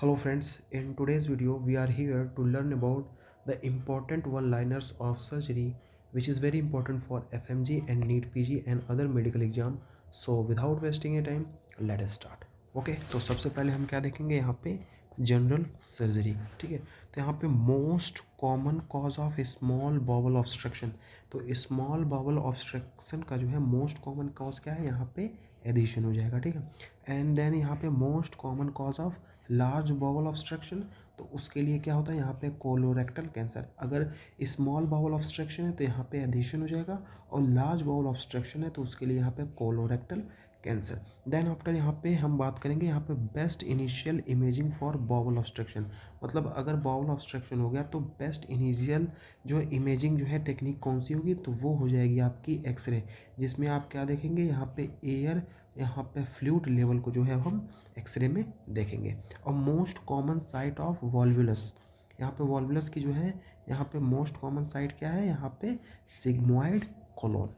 Hello friends, in today's video we are here to learn about the important one-liners of surgery which is very important for FMG and NEET PG and other medical exam. So without wasting your time, let us start. Okay तो सबसे पहले हम क्या देखेंगे यहाँ पे general surgery. ठीक है, तो यहाँ पे most common cause of small bowel obstruction. तो स्मॉल बाउल ऑब्स्ट्रक्शन का जो है मोस्ट कॉमन कॉज क्या है, यहाँ पे एडिशन हो जाएगा। ठीक है, एंड देन यहाँ पे most common cause of large bowel obstruction, तो उसके लिए क्या होता है यहाँ पे कोलोरेक्टल कैंसर। अगर स्मॉल बाउल ऑब्स्ट्रक्शन है तो यहाँ पे एडिशन हो जाएगा, और लार्ज बाउल ऑब्स्ट्रक्शन है तो उसके लिए यहाँ पे कोलोरेक्टल कैंसर। देन आफ्टर यहाँ पे हम बात करेंगे यहाँ पे best initial imaging for bowel obstruction. मतलब अगर बाउल ऑब्स्ट्रक्शन हो गया तो बेस्ट इनिशियल जो इमेजिंग जो है टेक्निक कौन सी होगी, तो वो हो जाएगी आपकी एक्सरे, जिसमें आप क्या देखेंगे यहाँ पे एयर, यहाँ पे फ्लूइड लेवल को जो है हम एक्सरे में देखेंगे। और most common site of volvulus, यहाँ पे वॉल्वुलस की जो है यहाँ पे मोस्ट कॉमन साइट क्या है, यहाँ पे सिग्मोइड कोलोन।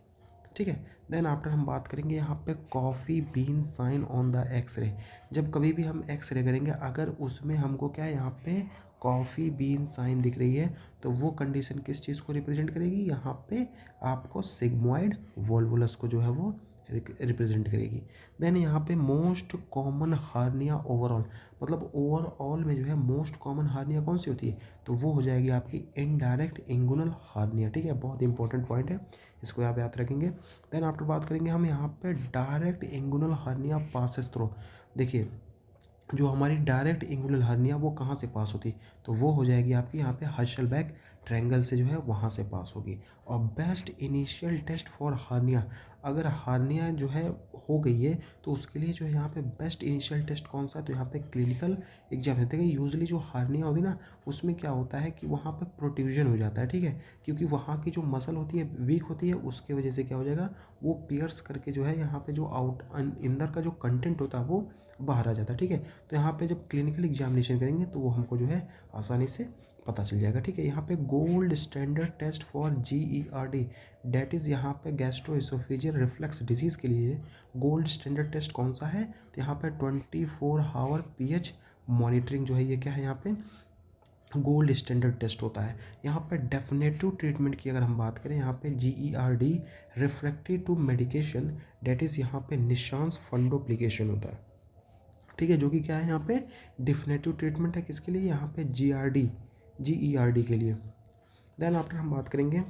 ठीक है, देन आफ्टर हम बात करेंगे यहाँ पे coffee bean sign on the X ray. जब कभी भी हम एक्सरे करेंगे अगर उसमें हमको क्या है यहाँ पे कॉफ़ी बीन साइन दिख रही है, तो वो कंडीशन किस चीज़ को रिप्रेजेंट करेगी, यहाँ पे आपको सिग्मोइड वॉल्वुलस को जो है वो रिप्रेजेंट करेगी। देन यहाँ पे मोस्ट कॉमन हार्निया ओवरऑल, मतलब ओवरऑल में जो है मोस्ट कॉमन हार्निया कौन सी होती है, तो वो हो जाएगी आपकी इनडायरेक्ट इंगुनल हार्निया। ठीक है, बहुत इंपॉर्टेंट पॉइंट है, इसको आप याद रखेंगे। देन आफ्टर बात करेंगे हम यहाँ पे डायरेक्ट इंगुनल हार्निया पासेस थ्रू। देखिए जो हमारी डायरेक्ट इंगुलर हर्निया वो कहाँ से पास होती, तो वो हो जाएगी आपकी यहाँ पे हर्शलबैक ट्रायंगल से जो है वहाँ से पास होगी। और best initial test for hernia, अगर हार्निया जो है हो गई है तो उसके लिए जो है यहाँ पे बेस्ट इनिशियल टेस्ट कौन सा है, तो यहाँ पे क्लिनिकल एग्जाम देते हैं। यूजुअली जो हार्निया होती है ना उसमें क्या होता है कि वहाँ पे प्रोट्रूजन हो जाता है। ठीक है, क्योंकि वहाँ की जो मसल होती है वीक होती है, उसके वजह से क्या हो जाएगा, वो पियर्स करके जो है यहाँ पे जो आउट अंदर का जो कंटेंट होता है वो बाहर आ जाता है। ठीक है, तो यहाँ पे जब क्लिनिकल एग्जामिनेशन करेंगे तो वो हमको जो है आसानी से पता चल जाएगा। ठीक है, यहाँ पे gold standard test for GERD, that is यहाँ पे गैस्ट्रोइसोफेजियल रिफ्लक्स डिजीज़ के लिए गोल्ड स्टैंडर्ड टेस्ट कौन सा है, तो यहाँ पे 24 आवर pH मॉनिटरिंग जो है ये क्या है, यहाँ पे गोल्ड स्टैंडर्ड टेस्ट होता है। यहाँ पे डेफिनेटिव ट्रीटमेंट की अगर हम बात करें, यहाँ पे GERD refractory to medication, that is यहाँ पे निशांस फंडोप्लिकेशन होता है। ठीक है, जो कि क्या है यहाँ पे डिफिनेटिव ट्रीटमेंट है किसके लिए, यहाँ पे GERD के लिए। देन आफ्टर हम बात करेंगे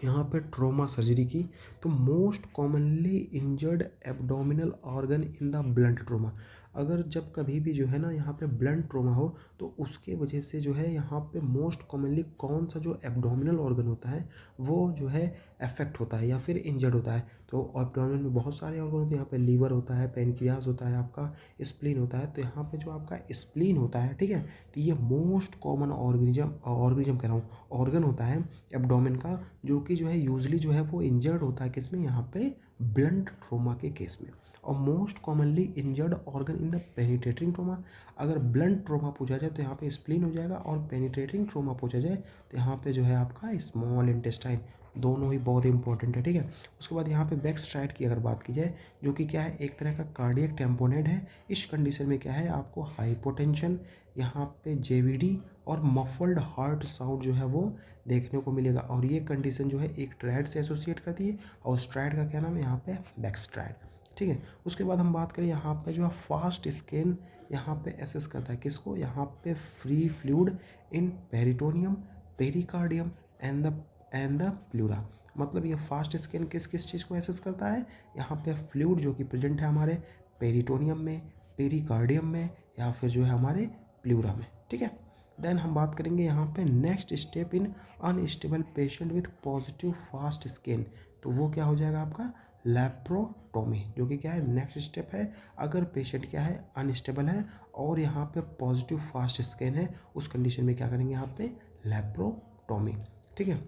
यहाँ पे ट्रोमा सर्जरी की, तो most commonly injured abdominal organ in the blunt trauma. अगर जब कभी भी जो है ना यहाँ पे ब्लंट ट्रोमा हो तो उसके वजह से जो है यहाँ पे मोस्ट कॉमनली कौन सा जो एब्डोमिनल ऑर्गन होता है वो जो है अफेक्ट होता है या फिर इंजर्ड होता है। तो एब्डोमिनल में बहुत सारे ऑर्गन होते हैं, यहाँ पे लीवर होता है, पेनक्रियाज होता है, आपका स्प्लीन होता है। तो यहाँ पे जो आपका स्प्लीन होता है, ठीक है, तो ये मोस्ट कॉमन ऑर्गेनिज्म कह रहा हूँ ऑर्गन होता है एब्डोमेन का, जो कि जो है यूजली जो है वो इंजर्ड होता है किसमें, यहाँ पे ब्लंट ट्रोमा के केस में। और most commonly injured organ in the penetrating trauma, अगर ब्लंट ट्रोमा पूछा जाए तो यहाँ पे स्प्लीन हो जाएगा, और पेनिट्रेटिंग ट्रोमा पूछा जाए तो यहाँ पे जो है आपका स्मॉल इंटेस्टाइन, दोनों ही बहुत इंपॉर्टेंट है। ठीक है, उसके बाद यहाँ पे बैक स्ट्राइड की अगर बात की जाए, जो कि क्या है एक तरह का कार्डियक टेम्पोनेट है। इस कंडीशन में क्या है आपको हाइपोटेंशन, यहाँ पे JVD और मफल्ड हार्ट साउंड जो है वो देखने को मिलेगा। और ये कंडीशन जो है एक ट्रायड से एसोसिएट करती है, और उस ट्रायड का क्या नाम है यहाँ पे बैक स्ट्राइड। ठीक है, उसके बाद हम बात करें यहाँ पे जो है फास्ट स्कैन यहाँ पे एसेस करता है किसको, यहाँ पे free fluid in peritoneum, pericardium and the pleura. मतलब ये फास्ट स्कैन किस किस चीज़ को एसेस करता है, यहाँ पे फ्लूइड जो कि प्रेजेंट है हमारे पेरिटोनियम में, पेरिकार्डियम में, या फिर जो है हमारे प्लूरा में। ठीक है, देन हम बात करेंगे यहाँ पे next step in unstable patient with positive fast scan, तो वो क्या हो जाएगा आपका लैप्रोटोमी, जो कि क्या है नेक्स्ट स्टेप है। अगर पेशेंट क्या है अनस्टेबल है और यहाँ पे पॉजिटिव फास्ट स्कैन है, उस कंडीशन में क्या करेंगे यहाँ पे लैप्रोटोमी। ठीक है,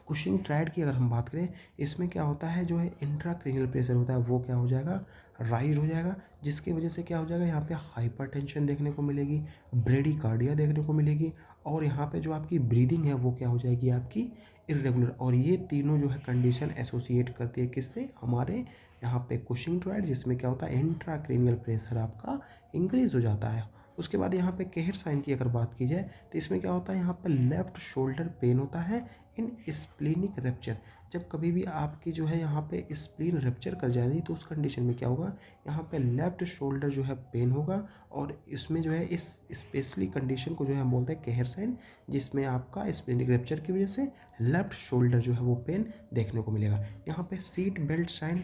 कुशिंग ट्रायड की अगर हम बात करें, इसमें क्या होता है जो है इंट्राक्रेनियल प्रेशर होता है वो क्या हो जाएगा राइज हो जाएगा, जिसकी वजह से क्या हो जाएगा यहाँ पे हाइपरटेंशन देखने को मिलेगी, ब्रेडिकार्डिया देखने को मिलेगी, और यहाँ पे जो आपकी ब्रीदिंग है वो क्या हो जाएगी आपकी इरेगुलर। और ये तीनों जो है कंडीशन एसोसिएट करती है किससे, हमारे यहाँ पे कुशिंग ट्रायड, जिसमें क्या होता है इंट्राक्रेनियल प्रेशर आपका इंक्रीज हो जाता है। उसके बाद यहाँ पे केहर साइन की अगर बात की जाए तो इसमें क्या होता है, यहाँ पे लेफ्ट शोल्डर पेन होता है इन स्प्लीनिक रप्चर। जब कभी भी आपकी जो है यहाँ पे स्प्लीन रप्चर कर जाएगी तो उस कंडीशन में क्या होगा, यहाँ पे लेफ्ट शोल्डर जो है पेन होगा। और इसमें जो है इस स्पेशली कंडीशन को जो है हम बोलते हैं केहर साइन, जिसमें आपका स्प्लीनिक रप्चर की वजह से लेफ्ट शोल्डर जो है वो पेन देखने को मिलेगा। यहाँ पे seat belt sign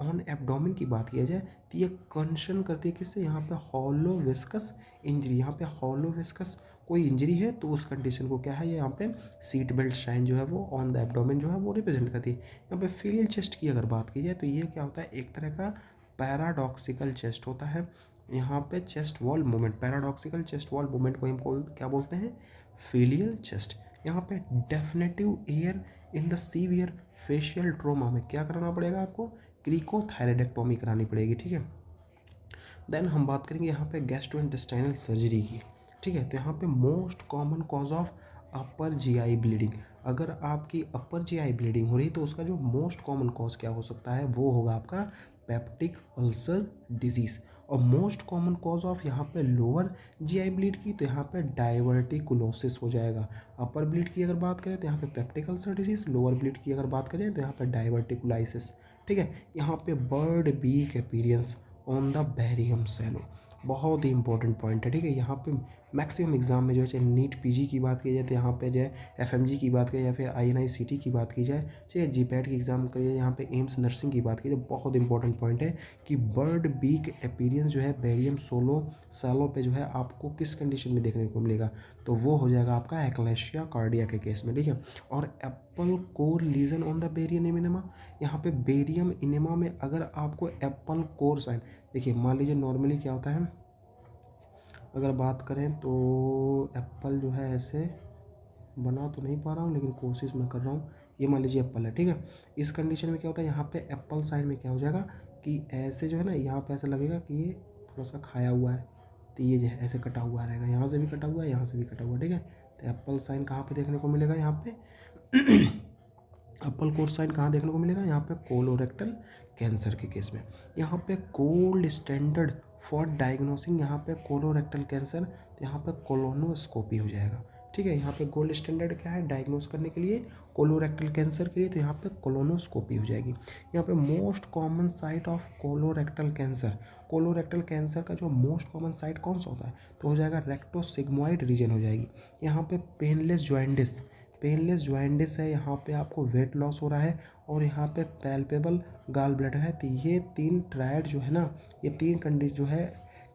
on abdomen की बात किया जाए तो ये कंसर्न करती है किससे, यहाँ पे हॉलो विस्कस इंजरी। यहाँ पे हॉलो विस्कस कोई इंजरी है तो उस कंडीशन को क्या है, यहाँ पे सीट बेल्ट साइन जो है वो ऑन द एब्डोमेन जो है वो रिप्रेजेंट करती है। यहाँ पे फीलियल चेस्ट की अगर बात की जाए तो ये क्या होता है, एक तरह का पैराडॉक्सिकल चेस्ट होता है। यहाँ पे chest wall movement, paradoxical chest wall movement को हम क्या बोलते हैं, फीलियल चेस्ट। यहाँ पे definitive air in the severe facial trauma में क्या कराना पड़ेगा आपको, क्रिकोथायरॉइडेक्टोमी करानी पड़ेगी, ठीक है। देन हम बात करेंगे यहाँ पे गैस्ट्रोइंटेस्टाइनल सर्जरी की, ठीक है। तो यहाँ पे most common cause of upper GI bleeding, अगर आपकी अपर जीआई ब्लीडिंग हो रही है तो उसका जो मोस्ट कॉमन कॉज क्या हो सकता है, वो होगा आपका पेप्टिक अल्सर डिजीज़। और मोस्ट कॉमन कॉज ऑफ यहाँ पे लोअर जीआई ब्लीड की तो यहाँ पे डाइवर्टिकुलोसिस हो जाएगा। अपर ब्लीड की अगर बात करें तो यहाँ पे peptic ulcer disease, lower bleed की अगर बात करें तो यहाँ पे डाइवर्टिकुलाइसिस, ठीक है। यहाँ पे bird beak appearance on the barium swallow, बहुत ही इंपॉर्टेंट पॉइंट है, ठीक है। यहाँ पे मैक्सिमम एग्जाम में जो है, चाहे नीट पीजी की बात की जाए तो यहाँ पे जो है एफएमजी की बात की जाए या फिर आईएनआईसीटी की बात की जाए, चाहे जीपैट की एग्जाम करिए, यहाँ पे एम्स नर्सिंग की बात की जाए, बहुत इंपॉर्टेंट पॉइंट है कि बर्ड बीक अपीयरेंस जो है बैरियम सैलो पे जो है आपको किस कंडीशन में देखने को मिलेगा, तो वो हो जाएगा आपका एक्लेशिया कार्डिया के केस में, ठीक है। और apple core lesion on the barium enema, यहाँ पे बेरियम इनेमा में अगर आपको एप्पल कोर साइन, देखिए मान लीजिए नॉर्मली क्या होता है, अगर बात करें तो एप्पल जो है ऐसे बना तो नहीं पा रहा हूँ लेकिन कोशिश मैं कर रहा हूँ, ये मान लीजिए एप्पल है, ठीक है। इस कंडीशन में क्या होता है, यहाँ पे एप्पल साइन में क्या हो जाएगा कि ऐसे जो है ना, यहाँ पे ऐसा लगेगा कि ये थोड़ा सा खाया हुआ है, तो ये जो है ऐसे कटा हुआ रहेगा, यहाँ से भी कटा हुआ है, यहाँ से भी कटा हुआ है, ठीक है। तो एप्पल साइन कहाँ पे देखने को मिलेगा, यहाँ पे एप्पल कोर साइन कहाँ देखने को मिलेगा, यहाँ पे कोलोरेक्टल कैंसर के केस में। यहाँ पे गोल्ड स्टैंडर्ड फॉर डायग्नोसिंग यहाँ पे कोलोरेक्टल कैंसर, तो यहाँ पे कोलोनोस्कोपी हो जाएगा, ठीक है। यहाँ पे गोल्ड स्टैंडर्ड क्या है डायग्नोस करने के लिए, कोलोरेक्टल कैंसर के लिए, तो यहाँ पे कोलोनोस्कोपी हो जाएगी। यहाँ पे most common site of colorectal cancer, colorectal cancer का जो मोस्ट कॉमन साइट कौन सा होता है, तो हो जाएगा रेक्टोसिग्मोइड रीजन हो जाएगी। यहाँ पे पेनलेस जॉइंडिस है, यहाँ पे आपको वेट लॉस हो रहा है, और यहाँ पे पैल्पेबल गाल ब्लैडर है। तो ये तीन ट्रायड जो है ना, ये तीन कंडीशन जो है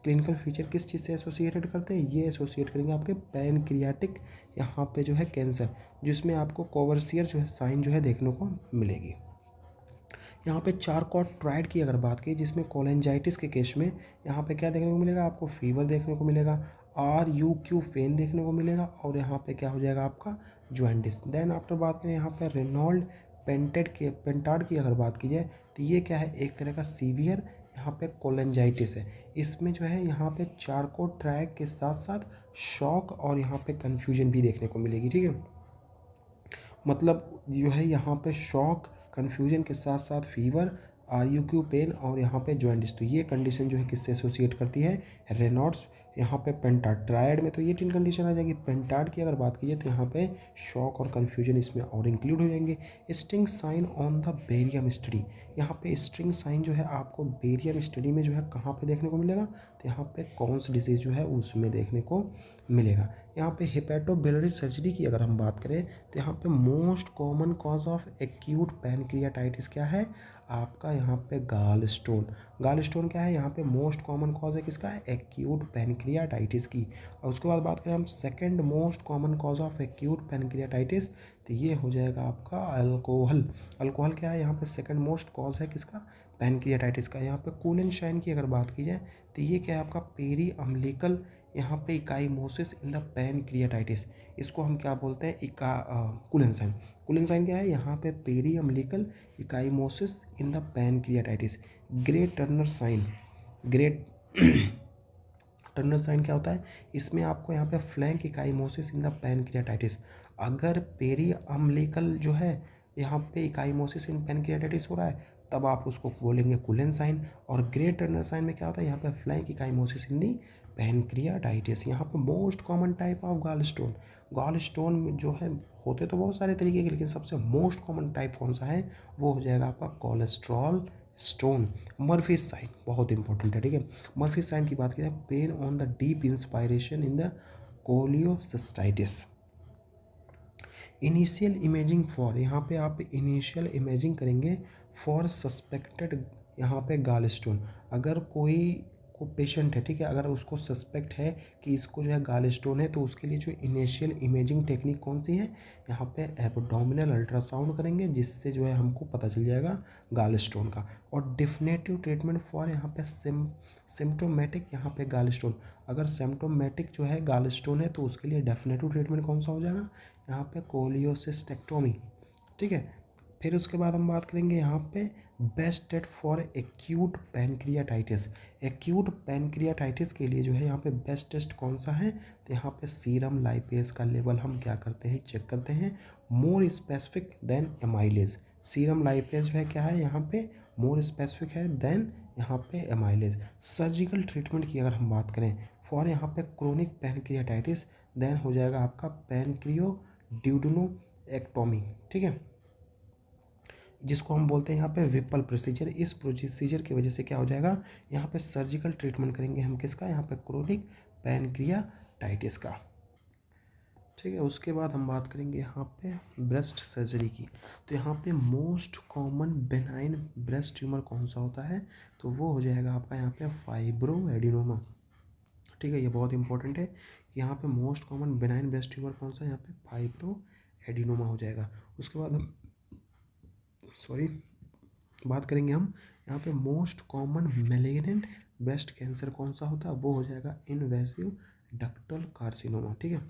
क्लिनिकल फीचर किस चीज़ से एसोसिएटेड करते हैं, ये एसोसिएट करेंगे आपके पैनक्रियाटिक यहाँ पे जो है कैंसर, जिसमें आपको कोवर्सियर जो है साइन जो है देखने को मिलेगी। यहाँ पे चारकॉट ट्रायड की अगर बात की, जिसमें कोलेंजाइटिस के केस में यहाँ पे क्या देखने को मिलेगा, आपको फीवर देखने को मिलेगा, RUQ पेन देखने को मिलेगा, और यहाँ पे क्या हो जाएगा आपका जॉइंटिस। देन आफ्टर बात करें यहाँ पे रेनॉल्ड पेंटार्ड की अगर बात की जाए तो ये क्या है, एक तरह का सीवियर यहाँ पे कोलेंजाइटिस है। इसमें जो है यहाँ पे चारकोट ट्रायड के साथ साथ शॉक और यहाँ पे कन्फ्यूजन भी देखने को मिलेगी, ठीक है। मतलब जो है यहाँ पे शॉक, कन्फ्यूजन के साथ साथ फीवर, RUQ पेन और यहाँ पे जॉइंटिस, तो ये कंडीशन जो है किससे एसोसिएट करती है, रेनॉल्ड्स यहाँ पे पेंटार्ड। ट्रायड में तो ये तीन कंडीशन आ जाएगी। पेंटार्ड की अगर बात की जाए तो यहाँ पे शॉक और कन्फ्यूजन इसमें और इंक्लूड हो जाएंगे। String sign on the barium study, यहाँ पे स्ट्रिंग साइन जो है आपको बेरियम स्टडी में जो है कहाँ पे देखने को मिलेगा, तो यहाँ पे कॉन्स डिजीज़ जो है उसमें देखने को मिलेगा। यहाँ पे हेपेटोबिलियरी सर्जरी की अगर हम बात करें तो यहाँ पे most common cause of acute pancreatitis क्या है आपका, यहाँ पे गाल स्टोन क्या है, यहाँ पे मोस्ट कॉमन कॉज है किसका, एक्यूट पैनक्रियाटाइटिस की। और उसके बाद बात करें हम second most common cause of acute pancreatitis, तो ये हो जाएगा आपका अल्कोहल क्या है, यहाँ पे सेकंड मोस्ट कॉज है किसका, पैनक्रियाटाइटिस का। यहाँ पे कूलेनशाइन की अगर बात की जाए तो ये क्या है आपका पेरी अम्लिकल यहाँ पे इकाइमोसिस इन द पैनक्रियाटाइटिस, इसको हम क्या बोलते हैं, कूलेनशाइन क्या है, यहाँ पे periumbilical ecchymosis in the pancreatitis. Grey Turner sign क्या होता है, इसमें आपको यहाँ पे flank ecchymosis in the pancreatitis. अगर पेरी अम्लिकल जो है यहाँ पे इकाइमोसिस इन पैनक्रियाटाइटिस हो रहा है तब आप उसको बोलेंगे कुलेन साइन। और ग्रे टर्नर साइन में क्या होता है, यहाँ पे flank ecchymosis in the pancreatitis. यहाँ पे most common type of gallstone में जो है होते तो बहुत सारे तरीके के, लेकिन सबसे मोस्ट कॉमन टाइप कौन सा है, वो हो जाएगा आपका कोलेस्ट्रॉल स्टोन। मर्फी साइन बहुत इंपॉर्टेंट है, ठीक है। मर्फी साइन की बात की जाए, pain on the deep inspiration in the cholecystitis. Initial imaging for, यहाँ पे आप इनिशियल इमेजिंग करेंगे फॉर सस्पेक्टेड, यहाँ पे गाल स्टोन। अगर कोई को पेशेंट है, ठीक है, अगर उसको सस्पेक्ट है कि इसको जो है गाल स्टोन है, तो उसके लिए जो इनिशियल इमेजिंग टेक्निक कौन सी है, यहाँ पे एब्डोमिनल अल्ट्रासाउंड करेंगे, जिससे जो है हमको पता चल जाएगा गाल स्टोन का। और डिफिनेटिव ट्रीटमेंट फॉर यहाँ पे सिम्टोमेटिक, यहाँ पे गाल स्टोन, अगर सिम्टोमेटिक जो है गाल स्टोन है, तो उसके लिए डेफिनेटिव ट्रीटमेंट कौन सा हो जाएगा, यहाँ पे कोलियोसिस्टेक्टोमी, ठीक है। फिर उसके बाद हम बात करेंगे यहाँ पे best test for acute pancreatitis. Acute pancreatitis के लिए जो है यहाँ पे बेस्ट टेस्ट कौन सा है, तो यहाँ पे सीरम लाइपेज का लेवल हम क्या करते हैं, चेक करते हैं, more specific than amylase. Serum lipase जो है क्या है यहाँ पे, मोर स्पेसिफिक है देन यहाँ पे एमाइलेज। सर्जिकल ट्रीटमेंट की अगर हम बात करें फॉर यहाँ पे क्रोनिक पैनक्रियाटाइटिस, देन हो जाएगा आपका पैनक्रियोड्यूडेनोएक्टोमी, ठीक है, जिसको हम बोलते हैं यहाँ पे विपल प्रोसीजर। इस प्रोसीजर की वजह से क्या हो जाएगा, यहाँ पे सर्जिकल ट्रीटमेंट करेंगे हम किसका, यहाँ पे क्रोनिक पैनक्रियाटाइटिस का, ठीक है। उसके बाद हम बात करेंगे यहाँ पे ब्रेस्ट सर्जरी की। तो यहाँ पे most common benign breast tumour कौन सा होता है, तो वो हो जाएगा आपका यहाँ पे फाइब्रो एडिनोमा, ठीक है। ये बहुत इंपॉर्टेंट है कि यहाँ पे most common benign breast tumour कौन सा है, यहाँ पे फाइब्रो एडिनोमा हो जाएगा। उसके बाद हम बात करेंगे हम यहाँ पे most common malignant breast cancer कौन सा होता है, वो हो जाएगा इनवेसिव डक्टल कार्सिनोमा, ठीक है।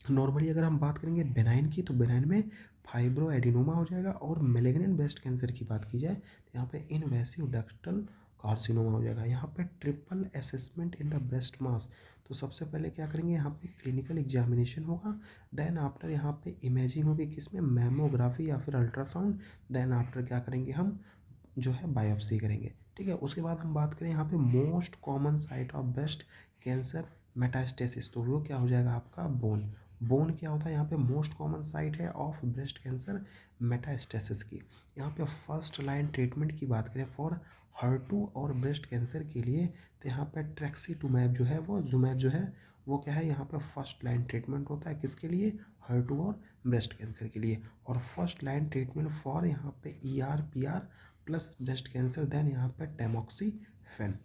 नॉर्मली अगर हम बात करेंगे बेनाइन की, तो बेनाइन में फाइब्रो एडिनोमा हो जाएगा, और मैलिग्नेंट ब्रेस्ट कैंसर की बात की जाए तो यहाँ पे इनवेसिव डक्टल कार्सिनोमा हो जाएगा। यहाँ पे triple assessment in the breast mass, तो सबसे पहले क्या करेंगे, यहाँ पे क्लिनिकल एग्जामिनेशन होगा, देन आफ्टर यहाँ पे इमेजिंग होगी किसमें, मैमोग्राफी या फिर अल्ट्रासाउंड, देन आफ्टर क्या करेंगे हम जो है बायोप्सी करेंगे, ठीक है। उसके बाद हम बात करें यहाँ पे most common site of breast cancer metastasis, तो वो क्या हो जाएगा आपका बोन। बोन क्या होता है, यहाँ पे मोस्ट कॉमन साइट है ऑफ ब्रेस्ट कैंसर मेटास्टेसिस की। यहाँ पे फर्स्ट लाइन ट्रीटमेंट की बात करें फॉर HER2 और ब्रेस्ट कैंसर के लिए, तो यहाँ पे ट्रेक्सीटुमैब जो है वो जुमैब जो है वो क्या है, यहाँ पे फर्स्ट लाइन ट्रीटमेंट होता है किसके लिए, HER2 और ब्रेस्ट कैंसर के लिए। और फर्स्ट लाइन ट्रीटमेंट फॉर यहाँ पे ER/PR plus breast cancer, then यहाँ पे टैमोक्सीफेन।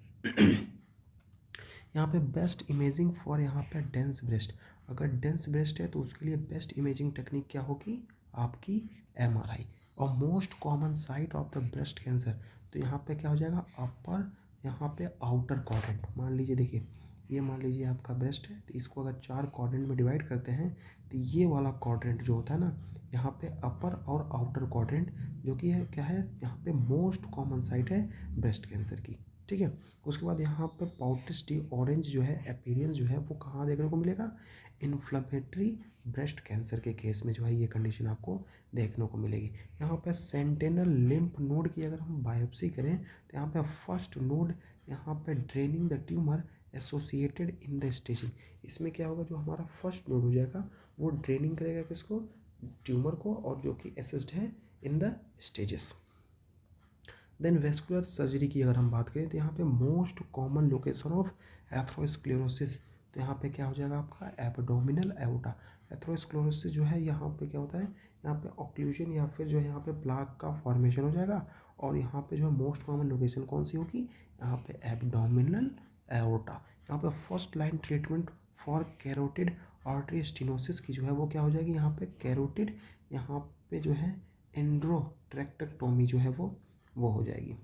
यहाँ पे बेस्ट इमेजिंग फॉर यहाँ पे डेंस ब्रेस्ट, अगर डेंस ब्रेस्ट है तो उसके लिए बेस्ट इमेजिंग टेक्निक क्या होगी, आपकी MRI। और most common site of the breast cancer, तो यहाँ पे क्या हो जाएगा, अपर यहाँ पे आउटर क्वाड्रेंट, मान लीजिए देखिए ये मान लीजिए आपका ब्रेस्ट है, तो इसको अगर 4 क्वाड्रेंट में डिवाइड करते हैं, तो ये वाला क्वाड्रेंट जो होता है ना, यहाँ पे अपर और आउटर क्वाड्रेंट, जो कि है क्या है, यहाँ पे मोस्ट कॉमन साइट है ब्रेस्ट कैंसर की, ठीक है। उसके बाद यहाँ पे पाउटिस्टी ऑरेंज जो है अपीयरेंस जो है वो कहाँ देखने को मिलेगा, इन्फ्लेमेटरी ब्रेस्ट कैंसर के केस में जो है ये कंडीशन आपको देखने को मिलेगी। यहाँ पे सेंटेनल लिम्फ नोड की अगर हम बायोप्सी करें, तो यहाँ पे फर्स्ट नोड यहाँ पे draining the tumour associated in the staging, इसमें क्या होगा, जो हमारा फर्स्ट नोड हो जाएगा वो ड्रेनिंग करेगा किसको, ट्यूमर को, और जो कि असिस्ट है in the stages. Then vascular surgery की अगर हम बात करें, तो यहाँ पे most common location of atherosclerosis, तो यहाँ पे क्या हो जाएगा आपका एब्डोमिनल एओर्टा। एथरोस्क्लेरोसिस जो है यहाँ पे क्या होता है, यहाँ पे ऑक्लूजन या फिर जो है यहाँ पे प्लाक का फॉर्मेशन हो जाएगा, और यहाँ पे जो है मोस्ट कॉमन लोकेशन कौन सी होगी, यहाँ पे एब्डोमिनल एओर्टा। यहाँ पे first line treatment for carotid artery stenosis की जो है वो क्या हो जाएगी, यहाँ पे कैरोटिड, यहाँ पे जो है एंड्रोट्रैक्टेक्टोमी जो है वो हो जाएगी,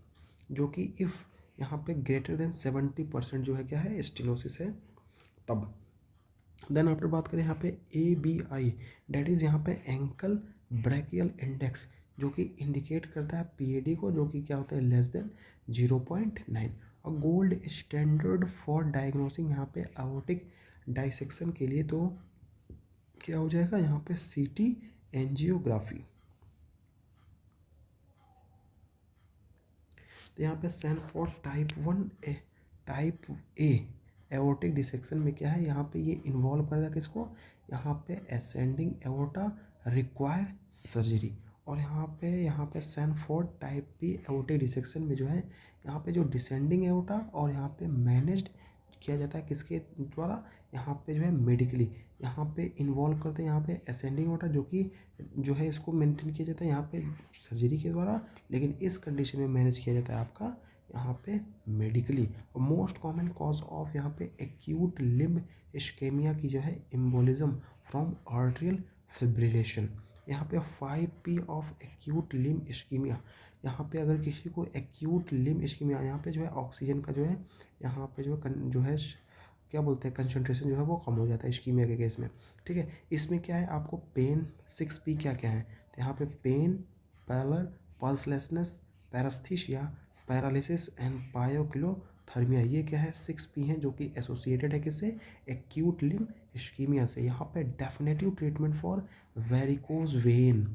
जो कि इफ़ यहाँ पे ग्रेटर देन 70% जो है क्या है स्टेनोसिस है तब। देन आफ्टर बात करें यहाँ पे ABI, डेट इज़ यहाँ पे एंकल ब्रैकियल इंडेक्स, जो कि इंडिकेट करता है PAD को, जो कि क्या होता है लेस देन 0.9। और गोल्ड स्टैंडर्ड फॉर डायग्नोसिंग यहाँ पे आयोटिक डाइसेक्शन के लिए तो क्या हो जाएगा, यहाँ पे CT एंजियोग्राफी। तो यहाँ पे Stanford type A aortic dissection में क्या है, यहाँ पे ये इन्वॉल्व करेगा किसको, यहाँ पे असेंडिंग एओर्टा रिक्वायर सर्जरी। और यहाँ पे Stanford type B aortic dissection में जो है, यहाँ पे जो डिसेंडिंग एओर्टा और यहाँ पे मैनेज्ड किया जाता है किसके द्वारा, यहाँ पे जो है मेडिकली यहाँ पे इन्वॉल्व करते हैं यहाँ पे असेंडिंग एओर्टा, जो कि जो है इसको मेंटेन किया जाता है यहाँ पे सर्जरी के द्वारा, लेकिन इस कंडीशन में मैनेज किया जाता है आपका यहाँ पे medically. Most common cause of यहाँ पे एक्यूट लिम्ब इस्केमिया की जो है एम्बोलिज्म फ्रॉम आर्टेरियल फिब्रिलेशन। यहाँ पे 5P of acute limb ischemia, यहाँ पे अगर किसी को एक्यूट लिम्ब इस्कीमिया, यहाँ पे जो है ऑक्सीजन का जो है यहाँ पे जो है क्या बोलते हैं कंसंट्रेशन जो है वो कम हो जाता है इस्कीमिया के केस में, ठीक है। इसमें क्या है आपको पेन 6P क्या क्या है, तो यहाँ पे पेन, पैलर, पल्सलेसनेस, पैरास्थीसिया, पैरालिसिस एंड पायोक्लोथर्मिया, ये क्या है 6P हैं जो कि एसोसिएटेड है किससे, एक्यूट लिम्ब इस्कीमिया से। यहाँ पे definitive treatment for varicose vein,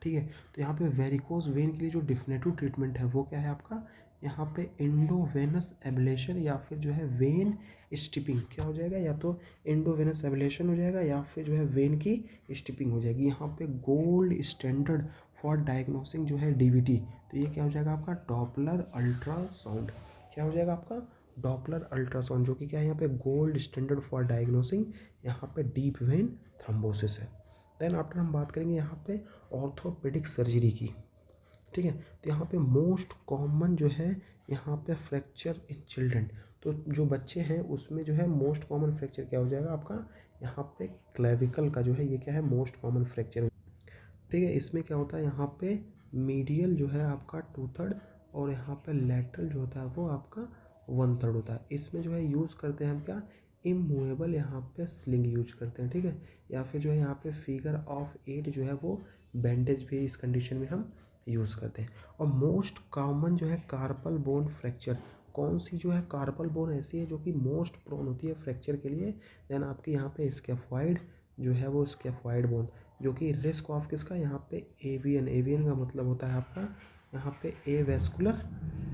ठीक है। तो यहाँ पे वेरिकोज वेन के लिए जो डिफिनेटिव ट्रीटमेंट है वो क्या है आपका, यहाँ पे एंडोवेनस एब्लेशन या फिर जो है वेन स्टिपिंग क्या हो जाएगा, या तो एंडोवेनस एब्लेशन हो जाएगा या फिर जो है वेन की स्टिपिंग हो जाएगी। यहाँ पे गोल्ड स्टैंडर्ड फॉर डायग्नोसिंग जो है डीवीटी, तो ये क्या हो जाएगा आपका डॉपलर अल्ट्रासाउंड, क्या हो जाएगा आपका डॉपलर अल्ट्रासाउंड, जो कि क्या है यहाँ पे गोल्ड स्टैंडर्ड फॉर डायग्नोसिंग यहाँ पे डीप वेन थ्रोम्बोसिस है। देन आफ्टर हम बात करेंगे यहाँ पे ऑर्थोपेडिक सर्जरी की, ठीक है। तो यहाँ पे मोस्ट कॉमन जो है यहाँ पे फ्रैक्चर इन चिल्ड्रन, तो जो बच्चे हैं उसमें जो है मोस्ट कॉमन फ्रैक्चर क्या हो जाएगा आपका, यहाँ पे क्लेविकल का जो है ये क्या है मोस्ट कॉमन फ्रैक्चर, ठीक है। इसमें क्या होता है यहाँ पे मीडियल जो है आपका 2/3 और यहाँ पे लैटरल जो होता है वो आपका 1/3 होता है। इसमें जो है यूज़ करते हैं हम क्या, इमूवेबल यहाँ पे स्लिंग यूज करते हैं, ठीक है। या फिर जो है यहाँ पे फिगर ऑफ 8 जो है वो बैंडेज भी इस कंडीशन में हम यूज़ करते हैं। और मोस्ट कॉमन जो है कार्पल बोन फ्रैक्चर, कौन सी जो है कार्पल बोन ऐसी है जो कि मोस्ट प्रोन होती है फ्रैक्चर के लिए, देन आपके यहाँ पे स्कैफॉइड जो है वो स्कैफॉइड बोन, जो कि रिस्क ऑफ किसका यहाँ पे एवियन का मतलब होता है आपका यहाँ पे एवेस्कुलर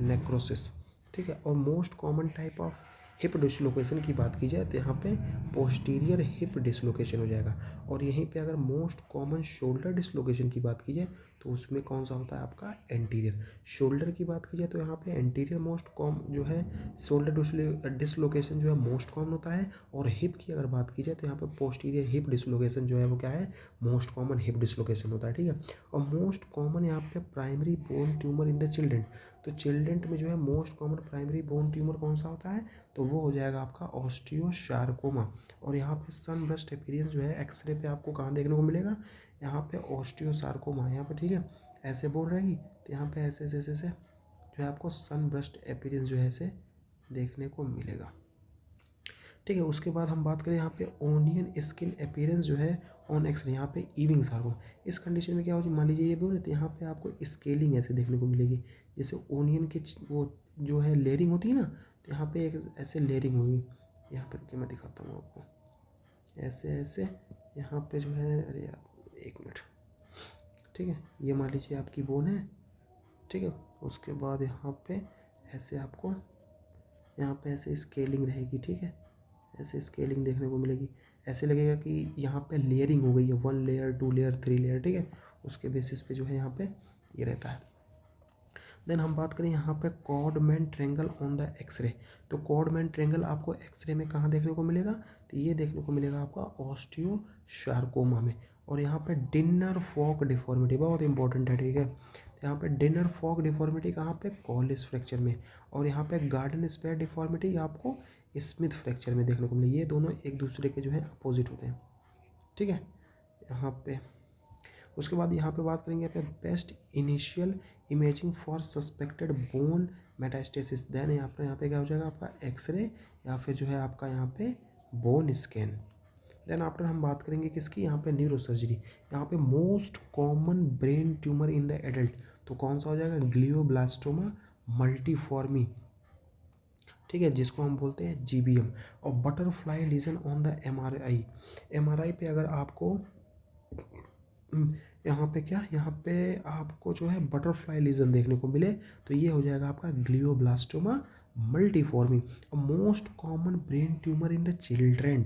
नेक्रोसिस, ठीक है। और most common type of hip dislocation की बात की जाए तो यहाँ पे पोस्टीरियर हिप डिसलोकेशन हो जाएगा। और यहीं पे अगर मोस्ट कॉमन शोल्डर डिसलोकेशन की बात की जाए तो उसमें कौन सा होता है आपका एंटीरियर। शोल्डर की बात की जाए तो यहाँ पे एंटीरियर मोस्ट कॉम जो है शोल्डर डिसलोकेशन जो है मोस्ट कॉमन होता है। और हिप की अगर बात की जाए तो यहाँ पे पोस्टीरियर हिप डिसलोकेशन जो है वो क्या है मोस्ट कॉमन हिप डिसलोकेशन होता है, ठीक है। और मोस्ट कॉमन यहाँ पे primary bone tumour in the children, तो चिल्ड्रन में जो है most common primary bone tumour कौन सा होता है, तो वो हो जाएगा आपका ऑस्टियोसार्कोमा। और यहाँ पे सन ब्रस्ट अपीयरेंस जो है एक्सरे पे आपको कहाँ देखने को मिलेगा, यहाँ पे ऑस्टियोसार्कोमा यहाँ पे, ठीक है। ऐसे बोल रहेगी तो यहाँ पे ऐसे ऐसे ऐसे ऐसे जो है आपको सन ब्रस्ट अपीयरेंस जो है ऐसे देखने को मिलेगा, ठीक है। उसके बाद हम बात करें यहाँ पे ओनियन स्किन अपीयरेंस जो है ऑन एक्सरे, यहाँ पे ईविंग सार्कोमा। इस कंडीशन में क्या हो, मान लीजिए ये बोले तो यहाँ पे आपको स्केलिंग ऐसे देखने को मिलेगी, जैसे ओनियन के वो जो है लेयरिंग होती है ना, तो यहाँ पे एक ऐसे लेयरिंग होगी, यहाँ पर क्या मैं दिखाता हूँ आपको, ऐसे ऐसे यहाँ पे जो है, अरे यार एक मिनट, ठीक है। ये मान लीजिए आपकी बोन है, ठीक है। उसके बाद यहाँ पे ऐसे आपको यहाँ पे ऐसे स्केलिंग रहेगी, ठीक है। ऐसे स्केलिंग देखने को मिलेगी, ऐसे लगेगा कि यहाँ पे लेयरिंग हो गई है, 1 लेयर 2 लेयर 3 लेयर, ठीक है। उसके बेसिस पे जो है यहाँ पे ये रहता है। देन हम बात करें यहाँ पे कॉर्डमैन ट्रायंगल ऑन द एक्सरे, तो कॉर्डमैन ट्रायंगल आपको एक्सरे में कहाँ देखने को मिलेगा, तो ये देखने को मिलेगा आपका ऑस्टियोसार्कोमा में। और यहाँ पे डिनर फॉक डिफॉर्मिटी बहुत इंपॉर्टेंट है, ठीक है। तो यहाँ पे डिनर फॉक डिफॉर्मिटी कहाँ पे, कॉलिस फ्रैक्चर में। और यहाँ पे गार्डन स्पेयर डिफॉर्मिटी आपको स्मिथ फ्रैक्चर में देखने को मिले, ये दोनों एक दूसरे के जो है अपोजिट होते हैं, ठीक है। यहाँ पे उसके बाद यहाँ पे बात करेंगे यहाँ पे best initial imaging for suspected bone metastasis, then यहाँ पे क्या हो जाएगा आपका एक्सरे या फिर जो है आपका यहाँ पे बोन स्कैन। देन आफ्टर हम बात करेंगे किसकी, यहाँ पे न्यूरोसर्जरी। यहाँ पे most common brain tumour in the adult, तो कौन सा हो जाएगा ग्लियोब्लास्टोमा मल्टीफॉर्मी, ठीक है, जिसको हम बोलते हैं GBM। और butterfly lesion on the MRI, MRI पे अगर आपको यहाँ पे क्या, यहाँ पे आपको जो है बटरफ्लाई लीजन देखने को मिले तो ये हो जाएगा आपका glioblastoma multiforme. Most common brain tumour in the children,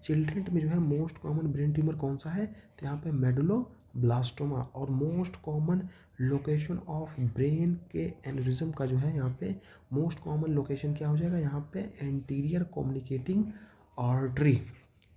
children में जो है मोस्ट कॉमन ब्रेन ट्यूमर कौन सा है, तो यहाँ पे मेडुलो ब्लास्टोमा। और most common location of brain के एनरिज्म का जो है यहाँ पे मोस्ट कॉमन लोकेशन क्या हो जाएगा, यहाँ पे एंटीरियर कम्युनिकेटिंग आर्टरी।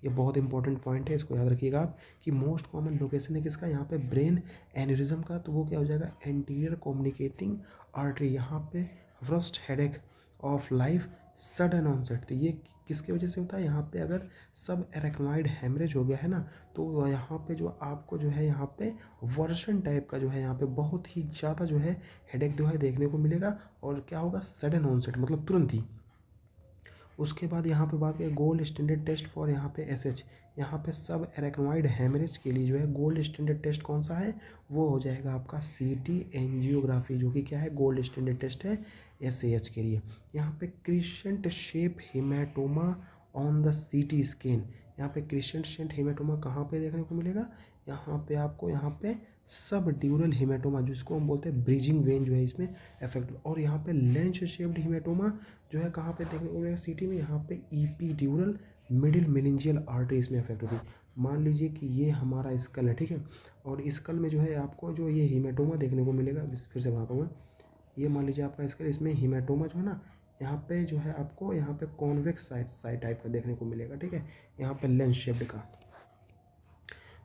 ये बहुत इंपॉर्टेंट पॉइंट है, इसको याद रखिएगा आप कि मोस्ट कॉमन लोकेशन है किसका, यहाँ पे ब्रेन एन्यूरिज्म का, तो वो क्या हो जाएगा एंटीरियर कम्युनिकेटिंग आर्टरी। यहाँ पे first headache of life sudden onset, तो ये किसकी वजह से होता है, यहाँ पे अगर सब एरेक्नॉइड हेमरेज हो गया है ना, तो यहाँ पे जो आपको जो है यहाँ पे वर्षन टाइप का जो है यहाँ पे बहुत ही ज़्यादा जो है हेडेक जो है देखने को मिलेगा। और क्या होगा, सडन ऑनसेट मतलब तुरंत ही। उसके बाद यहाँ पे बात करें गोल्ड स्टैंडर्ड टेस्ट फॉर यहाँ पे एसएच, यहाँ पे सब एरेक्नॉइड हेमरेज के लिए जो है गोल्ड स्टैंडर्ड टेस्ट कौन सा है, वो हो जाएगा आपका सीटी एंजियोग्राफी, जो कि क्या है गोल्ड स्टैंडर्ड टेस्ट है एसएच के लिए। यहाँ पे crescent shape haematoma on the CT scan, यहाँ पे क्रिसेंट शेप हेमाटोमा कहाँ पे देखने को मिलेगा, यहाँ पे आपको यहाँ पे सब ड्यूरल हेमाटोमा जिसको हम बोलते हैं ब्रिजिंग वेन जो है इसमें अफेक्ट। और यहाँ पे लेंस शेप्ड हेमाटोमा जो है कहाँ पे देखने को मिलेगा सीटी में, यहाँ पे ईपीड्यूरल मिडिल मेनिंजियल आर्टरी इसमें अफेक्ट होती है। मान लीजिए कि ये हमारा स्कल है, ठीक है, और स्कल में जो है आपको जो ये हेमाटोमा देखने को मिलेगा, फिर से बताता हूँ मैं, ये मान लीजिए आपका स्कल, इसमें हेमाटोमा जो है ना यहाँ पे जो है आपको यहाँ पे कॉन्वेक्स साइड टाइप का देखने को मिलेगा, ठीक है, यहाँ पे लेंस शेप्ड का,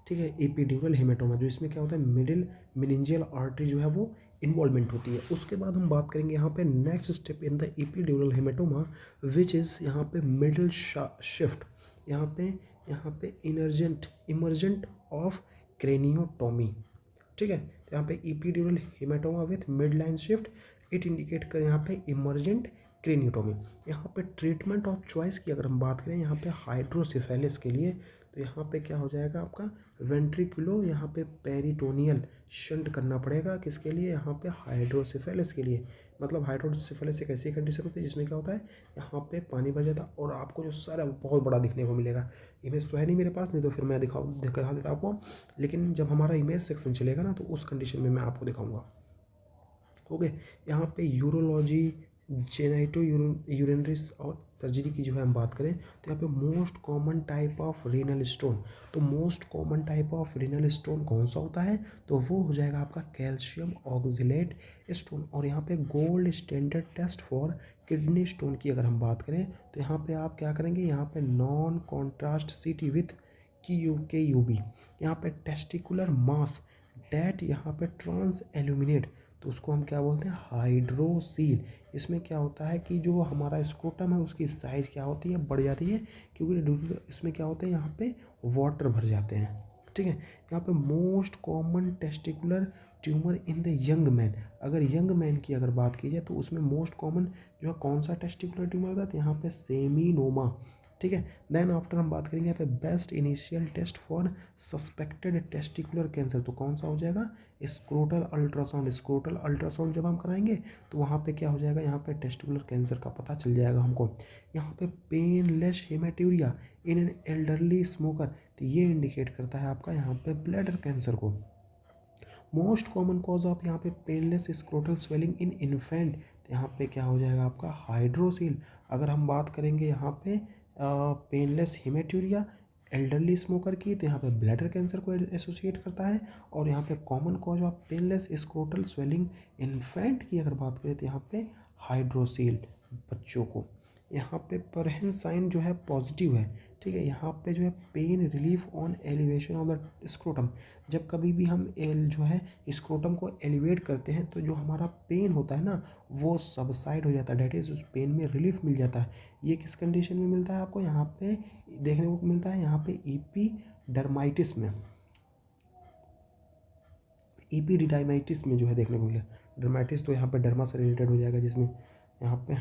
ठीक है, एपिड्यूरल हेमाटोमा जो इसमें क्या होता है मिडिल मेनिंजियल आर्टरी जो है वो इन्वॉल्वमेंट होती है। उसके बाद हम बात करेंगे यहाँ पे next step in the epidural haematoma which is यहाँ पे मिडिल शिफ्ट, यहाँ पे इमर्जेंट ऑफ क्रेनियोटोमी, ठीक है, तो यहाँ पे epidural haematoma with mid line shift it indicate कर यहाँ पे इमर्जेंट क्रेनियोटोमी। यहाँ पे ट्रीटमेंट ऑफ चॉइस की अगर हम बात करें यहाँ पे हाइड्रोसिफेलिस के लिए, तो यहाँ पे क्या हो जाएगा आपका वेंट्रिकुलो यहाँ पे पेरिटोनियल शंट करना पड़ेगा, किसके लिए, यहाँ पे हाइड्रोसिफेलिस के लिए। मतलब हाइड्रोसिफेलिस एक ऐसी कंडीशन होती है जिसमें क्या होता है यहाँ पे पानी भर जाता है और आपको जो सर है वो बहुत बड़ा दिखने को मिलेगा। इमेज तो है नहीं मेरे पास, नहीं तो फिर मैं दिखा देता आपको, लेकिन जब हमारा इमेज सेक्शन चलेगा ना तो उस कंडीशन में मैं आपको दिखाऊंगा। ओके, यहाँ पे यूरोलॉजी जेनाइटो यूरिनरीस और सर्जरी की जो है हम बात करें तो यहाँ पे most common type of renal stone, तो most common type of renal stone कौन सा होता है, तो वो हो जाएगा आपका कैल्शियम ऑक्जिलेट स्टोन। और यहाँ पे gold standard test for kidney stone की अगर हम बात करें तो यहाँ पे आप क्या करेंगे, यहाँ पे नॉन कॉन्ट्रास्ट सीटी विथ के यूबी, यहाँ पे टेस्टिकुलर मास डैट यहाँ पे ट्रांस एल्यूमिनेट, तो उसको हम क्या बोलते हैं हाइड्रोसील। इसमें क्या होता है कि जो हमारा स्क्रोटम है उसकी साइज़ क्या होती है बढ़ जाती है, क्योंकि इसमें क्या होता है यहाँ पे वाटर भर जाते हैं, ठीक है। यहाँ पे most common testicular tumour in the young man, अगर यंग मैन की अगर बात की जाए तो उसमें मोस्ट कॉमन जो है कौन सा टेस्टिकुलर ट्यूमर होता है, तो यहाँ पे सेमिनोमा, ठीक है। देन आफ्टर हम बात करेंगे यहाँ पे best initial test for suspected testicular cancer, तो कौन सा हो जाएगा स्क्रोटल अल्ट्रासाउंड। स्क्रोटल अल्ट्रासाउंड जब हम कराएंगे तो वहाँ पे क्या हो जाएगा, यहाँ पे टेस्टिकुलर कैंसर का पता चल जाएगा हमको। यहाँ पे painless haematuria in an elderly smoker, तो ये इंडिकेट करता है आपका यहाँ पे ब्लैडर कैंसर को। मोस्ट कॉमन कॉज ऑफ यहाँ पे painless scrotal swelling in infant, तो यहाँ पे क्या हो जाएगा आपका हाइड्रोसील। अगर हम बात करेंगे यहाँ पे पेनलेस हेमेटूरिया एल्डरली स्मोकर की, तो यहाँ पे ब्लैडर कैंसर को एसोसिएट करता है। और यहाँ पे common cause of painless scrotal swelling infant की अगर बात करें तो यहाँ पे हाइड्रोसील बच्चों को। यहाँ पे परहेन साइन जो है पॉजिटिव है, ठीक है। यहाँ पे जो है pain relief on elevation of the scrotum, जब कभी भी हम जो है स्क्रोटम को एलिवेट करते हैं तो जो हमारा पेन होता है ना वो सबसाइड हो जाता है, डेट इज़ उस पेन में रिलीफ मिल जाता है। ये किस कंडीशन में मिलता है आपको, यहाँ पे देखने को मिलता है यहाँ पे ईपीडर्माइटिस में, ईपीडिडाइमाइटिस में जो है देखने को मिला। डर्माइटिस तो यहाँ पे डर्मा से रिलेटेड हो जाएगा जिसमें यहाँ पे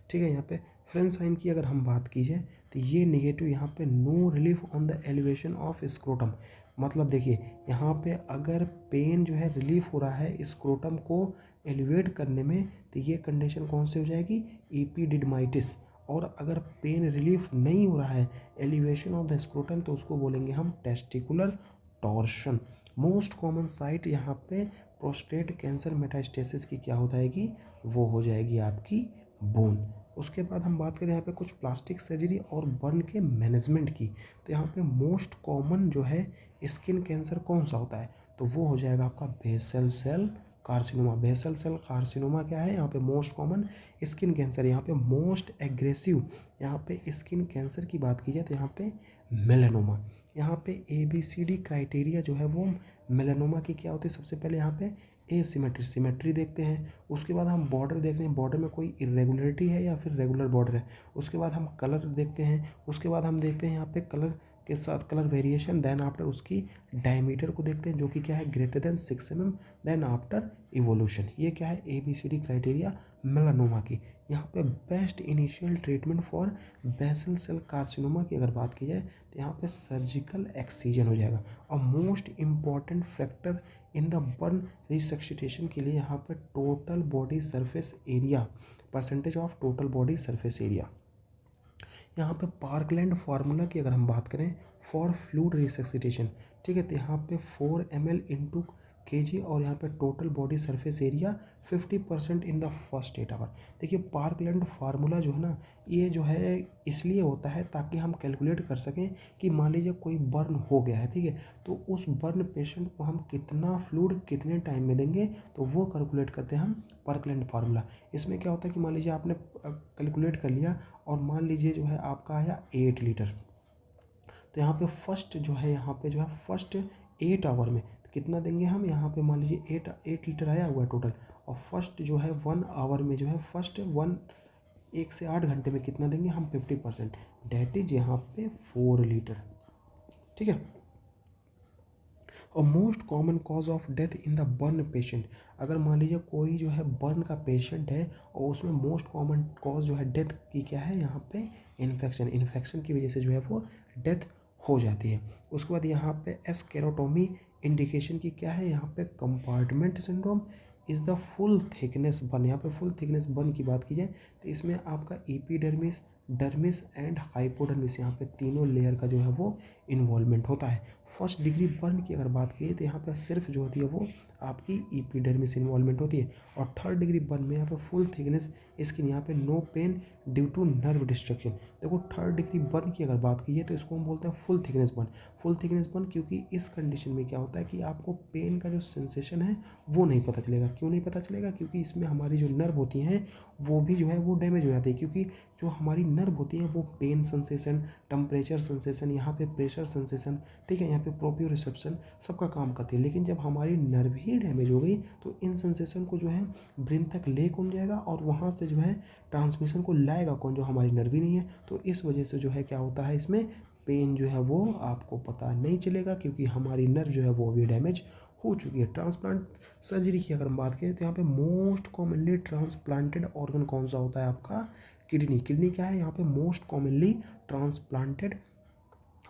ठीक है। यहाँ पे फ्रेंच साइन की अगर हम बात कीजिए तो ये नेगेटिव, यहाँ पे no relief on the elevation of scrotum, मतलब देखिए यहाँ पे अगर पेन जो है रिलीफ हो रहा है स्क्रोटम को एलिवेट करने में तो ये कंडीशन कौन सी हो जाएगी ईपीडिडमाइटिस। और अगर पेन रिलीफ नहीं हो रहा है एलिवेशन ऑफ द स्क्रोटम तो उसको बोलेंगे हम testicular torsion. Most common site यहाँ पे प्रोस्टेट कैंसर मेटास्टेसिस की क्या हो जाएगी, वो हो जाएगी आपकी बोन। उसके बाद हम बात करें यहाँ पे कुछ प्लास्टिक सर्जरी और बर्न के मैनेजमेंट की, तो यहाँ पे मोस्ट कॉमन जो है स्किन कैंसर कौन सा होता है, तो वो हो जाएगा आपका basal cell carcinoma. Basal cell carcinoma क्या है, यहाँ पे मोस्ट कॉमन स्किन कैंसर। यहाँ पे मोस्ट एग्रेसिव यहाँ पे स्किन कैंसर की बात की जाए तो यहाँ पे मेलानोमा। यहाँ पे ABCD क्राइटेरिया जो है वो मेलानोमा की क्या होती है, सबसे पहले यहाँ पे सिमेट्री देखते हैं। उसके बाद हम बॉर्डर देख रहे हैं, बॉर्डर में कोई इरेगुलरिटी है या फिर रेगुलर बॉर्डर है। उसके बाद हम कलर देखते हैं। उसके बाद हम देखते हैं यहाँ पे कलर के साथ कलर वेरिएशन। देन आफ्टर उसकी डायमीटर को देखते हैं जो कि क्या है greater than 6 mm। Then after evolution. ये क्या है ABCD क्राइटेरिया मेलानोमा की। यहाँ पे best initial treatment for basal cell carcinoma की अगर बात की जाए तो यहाँ पे सर्जिकल एक्सीजन हो जाएगा। और most important factor in the burn resuscitation के लिए यहाँ पे total body surface area, percentage of total body surface area. यहाँ पे पार्कलैंड फार्मूला की अगर हम बात करें फॉर फ्लूइड रिसक्सिटेशन, ठीक है, तो यहाँ पे 4 ml/kg और यहाँ पे total body surface area 50% in the first 8 hour. देखिए पार्कलैंड फार्मूला जो है ना, ये जो है इसलिए होता है ताकि हम कैलकुलेट कर सकें कि मान लीजिए कोई बर्न हो गया है, ठीक है, तो उस बर्न पेशेंट को हम कितना फ्लूइड कितने टाइम में देंगे, तो वो कैलकुलेट करते हैं हम पार्कलैंड फार्मूला। इसमें क्या होता है कि मान लीजिए आपने कैलकुलेट कर लिया और मान लीजिए जो है आपका आया 8 लीटर, तो यहाँ पे फर्स्ट जो है यहाँ पे जो है फर्स्ट 8 आवर में कितना देंगे हम, यहाँ पे मान लीजिए 8 लीटर आया हुआ है टोटल, और फर्स्ट जो है 1 आवर में जो है फर्स्ट 1 से 8 घंटे में कितना देंगे हम 50%, डेट इज यहाँ पे 4 लीटर, ठीक है। और most common cause of death in the burn patient, अगर मान लीजिए कोई जो है बर्न का पेशेंट है और उसमें मोस्ट कॉमन कॉज जो है डेथ की क्या है यहाँ पे इन्फेक्शन की वजह से जो है वो डेथ हो जाती है। उसके बाद यहाँ पे एस्केरोटोमी इंडिकेशन की क्या है, यहाँ पे compartment syndrome is the full thickness burn. यहाँ पे फुल थिकनेस बर्न की बात की जाए तो इसमें आपका एपिडर्मिस, डर्मिस एंड हाइपोडर्मिस, यहाँ पे तीनों लेयर का जो है वो इन्वॉल्वमेंट होता है। फर्स्ट डिग्री बर्न की अगर बात की तो यहाँ पे सिर्फ जो होती है वो आपकी एपिडर्मिस इन्वॉल्वमेंट होती है। और थर्ड डिग्री बर्न में यहाँ पे फुल थिकनेस स्किन, यहाँ पे no pain due to nerve destruction. देखो थर्ड डिग्री बर्न की अगर बात की तो इसको हम बोलते हैं full thickness burn. Full thickness burn क्योंकि इस कंडीशन में क्या होता है कि आपको पेन का जो सेंसेशन है वो नहीं पता चलेगा। क्यों नहीं पता चलेगा, क्योंकि इसमें हमारी जो नर्व होती हैं वो भी जो है वो डैमेज हो जाती है, क्योंकि जो हमारी नर्व होती है वो पेन सेंसेशन, टेम्परेचर सेंसेशन, यहाँ पे प्रेशर सेंसेशन, ठीक है, यहाँ पे प्रोप्रियोसेप्शन सबका काम करती है। लेकिन जब हमारी नर्व ही डैमेज हो गई तो इन सेंसेशन को जो है ब्रेन तक ले कौन जाएगा और वहाँ से जो है ट्रांसमिशन को लाएगा कौन, जो हमारी नर्व ही नहीं है। तो इस वजह से जो है क्या होता है इसमें पेन जो है वो आपको पता नहीं चलेगा, क्योंकि हमारी नर्व जो है वो भी डैमेज हो चुकी है। ट्रांसप्लांट सर्जरी की अगर हम बात करें तो यहाँ पे मोस्ट कॉमनली ट्रांसप्लांटेड ऑर्गन कौन सा होता है आपका, किडनी। किडनी क्या है यहाँ पे मोस्ट कॉमनली ट्रांसप्लांटेड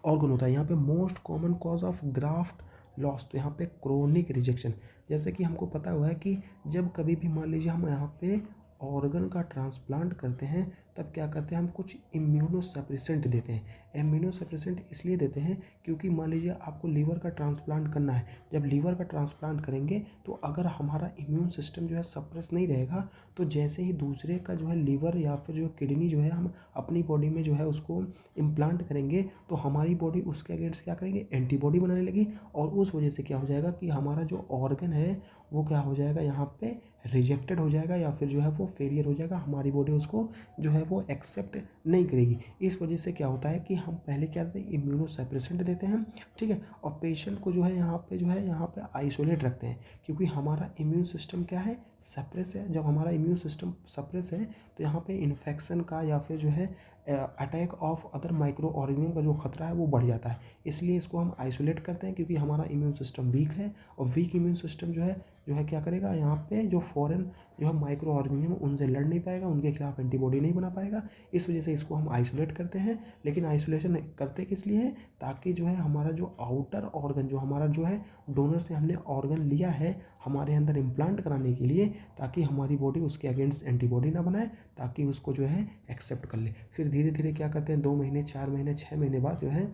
ऑर्गन होता है। यहाँ पे most common cause of graft loss, तो यहाँ पे क्रोनिक रिजेक्शन। जैसे कि हमको पता हुआ है कि जब कभी भी मान लीजिए हम यहाँ पे ऑर्गन का ट्रांसप्लांट करते हैं तब क्या करते हैं हम कुछ इम्यूनोसप्रेसेंट देते हैं। इम्यूनोसप्रेसेंट इसलिए देते हैं क्योंकि मान लीजिए आपको लीवर का ट्रांसप्लांट करना है, जब लीवर का ट्रांसप्लांट करेंगे तो अगर हमारा इम्यून सिस्टम जो है सप्रेस नहीं रहेगा तो जैसे ही दूसरे का जो है लीवर या फिर जो किडनी जो है हम अपनी बॉडी में जो है उसको इम्प्लांट करेंगे तो हमारी बॉडी उसके अगेंस्ट क्या करेंगे, एंटीबॉडी बनाने लगी, और उस वजह से क्या हो जाएगा कि हमारा जो ऑर्गन है वो क्या हो जाएगा यहाँ पे रिजेक्टेड हो जाएगा या फिर जो है वो फेलियर हो जाएगा। हमारी बॉडी उसको जो है वो एक्सेप्ट नहीं करेगी। इस वजह से क्या होता है कि हम पहले क्या करते हैं, इम्यूनोसप्रेसेंट देते हैं, ठीक है, और पेशेंट को जो है यहाँ पे आइसोलेट रखते हैं, क्योंकि हमारा इम्यून सिस्टम क्या है, सप्रेस है। जब हमारा इम्यून सिस्टम सप्रेस है तो यहाँ पे इन्फेक्शन का या फिर जो है attack of other micro organism का जो खतरा है वो बढ़ जाता है। इसलिए इसको हम आइसोलेट करते हैं, क्योंकि हमारा इम्यून सिस्टम वीक है, और वीक इम्यून सिस्टम जो है क्या करेगा, यहाँ पे जो फॉरेन जो है माइक्रो ऑर्गेनिज्म उनसे लड़ नहीं पाएगा, उनके खिलाफ एंटीबॉडी नहीं बना पाएगा। इस वजह से इसको हम आइसोलेट करते हैं। लेकिन आइसोलेशन करते किस लिए है, ताकि जो है हमारा जो आउटर ऑर्गन जो हमारा जो है डोनर से हमने ऑर्गन लिया है हमारे अंदर इम्प्लांट कराने के लिए, ताकि हमारी बॉडी उसके अगेंस्ट एंटीबॉडी ना बनाए, ताकि उसको जो है एक्सेप्ट कर ले। फिर धीरे धीरे क्या करते हैं, 2 महीने, 4 महीने, 6 महीने बाद जो है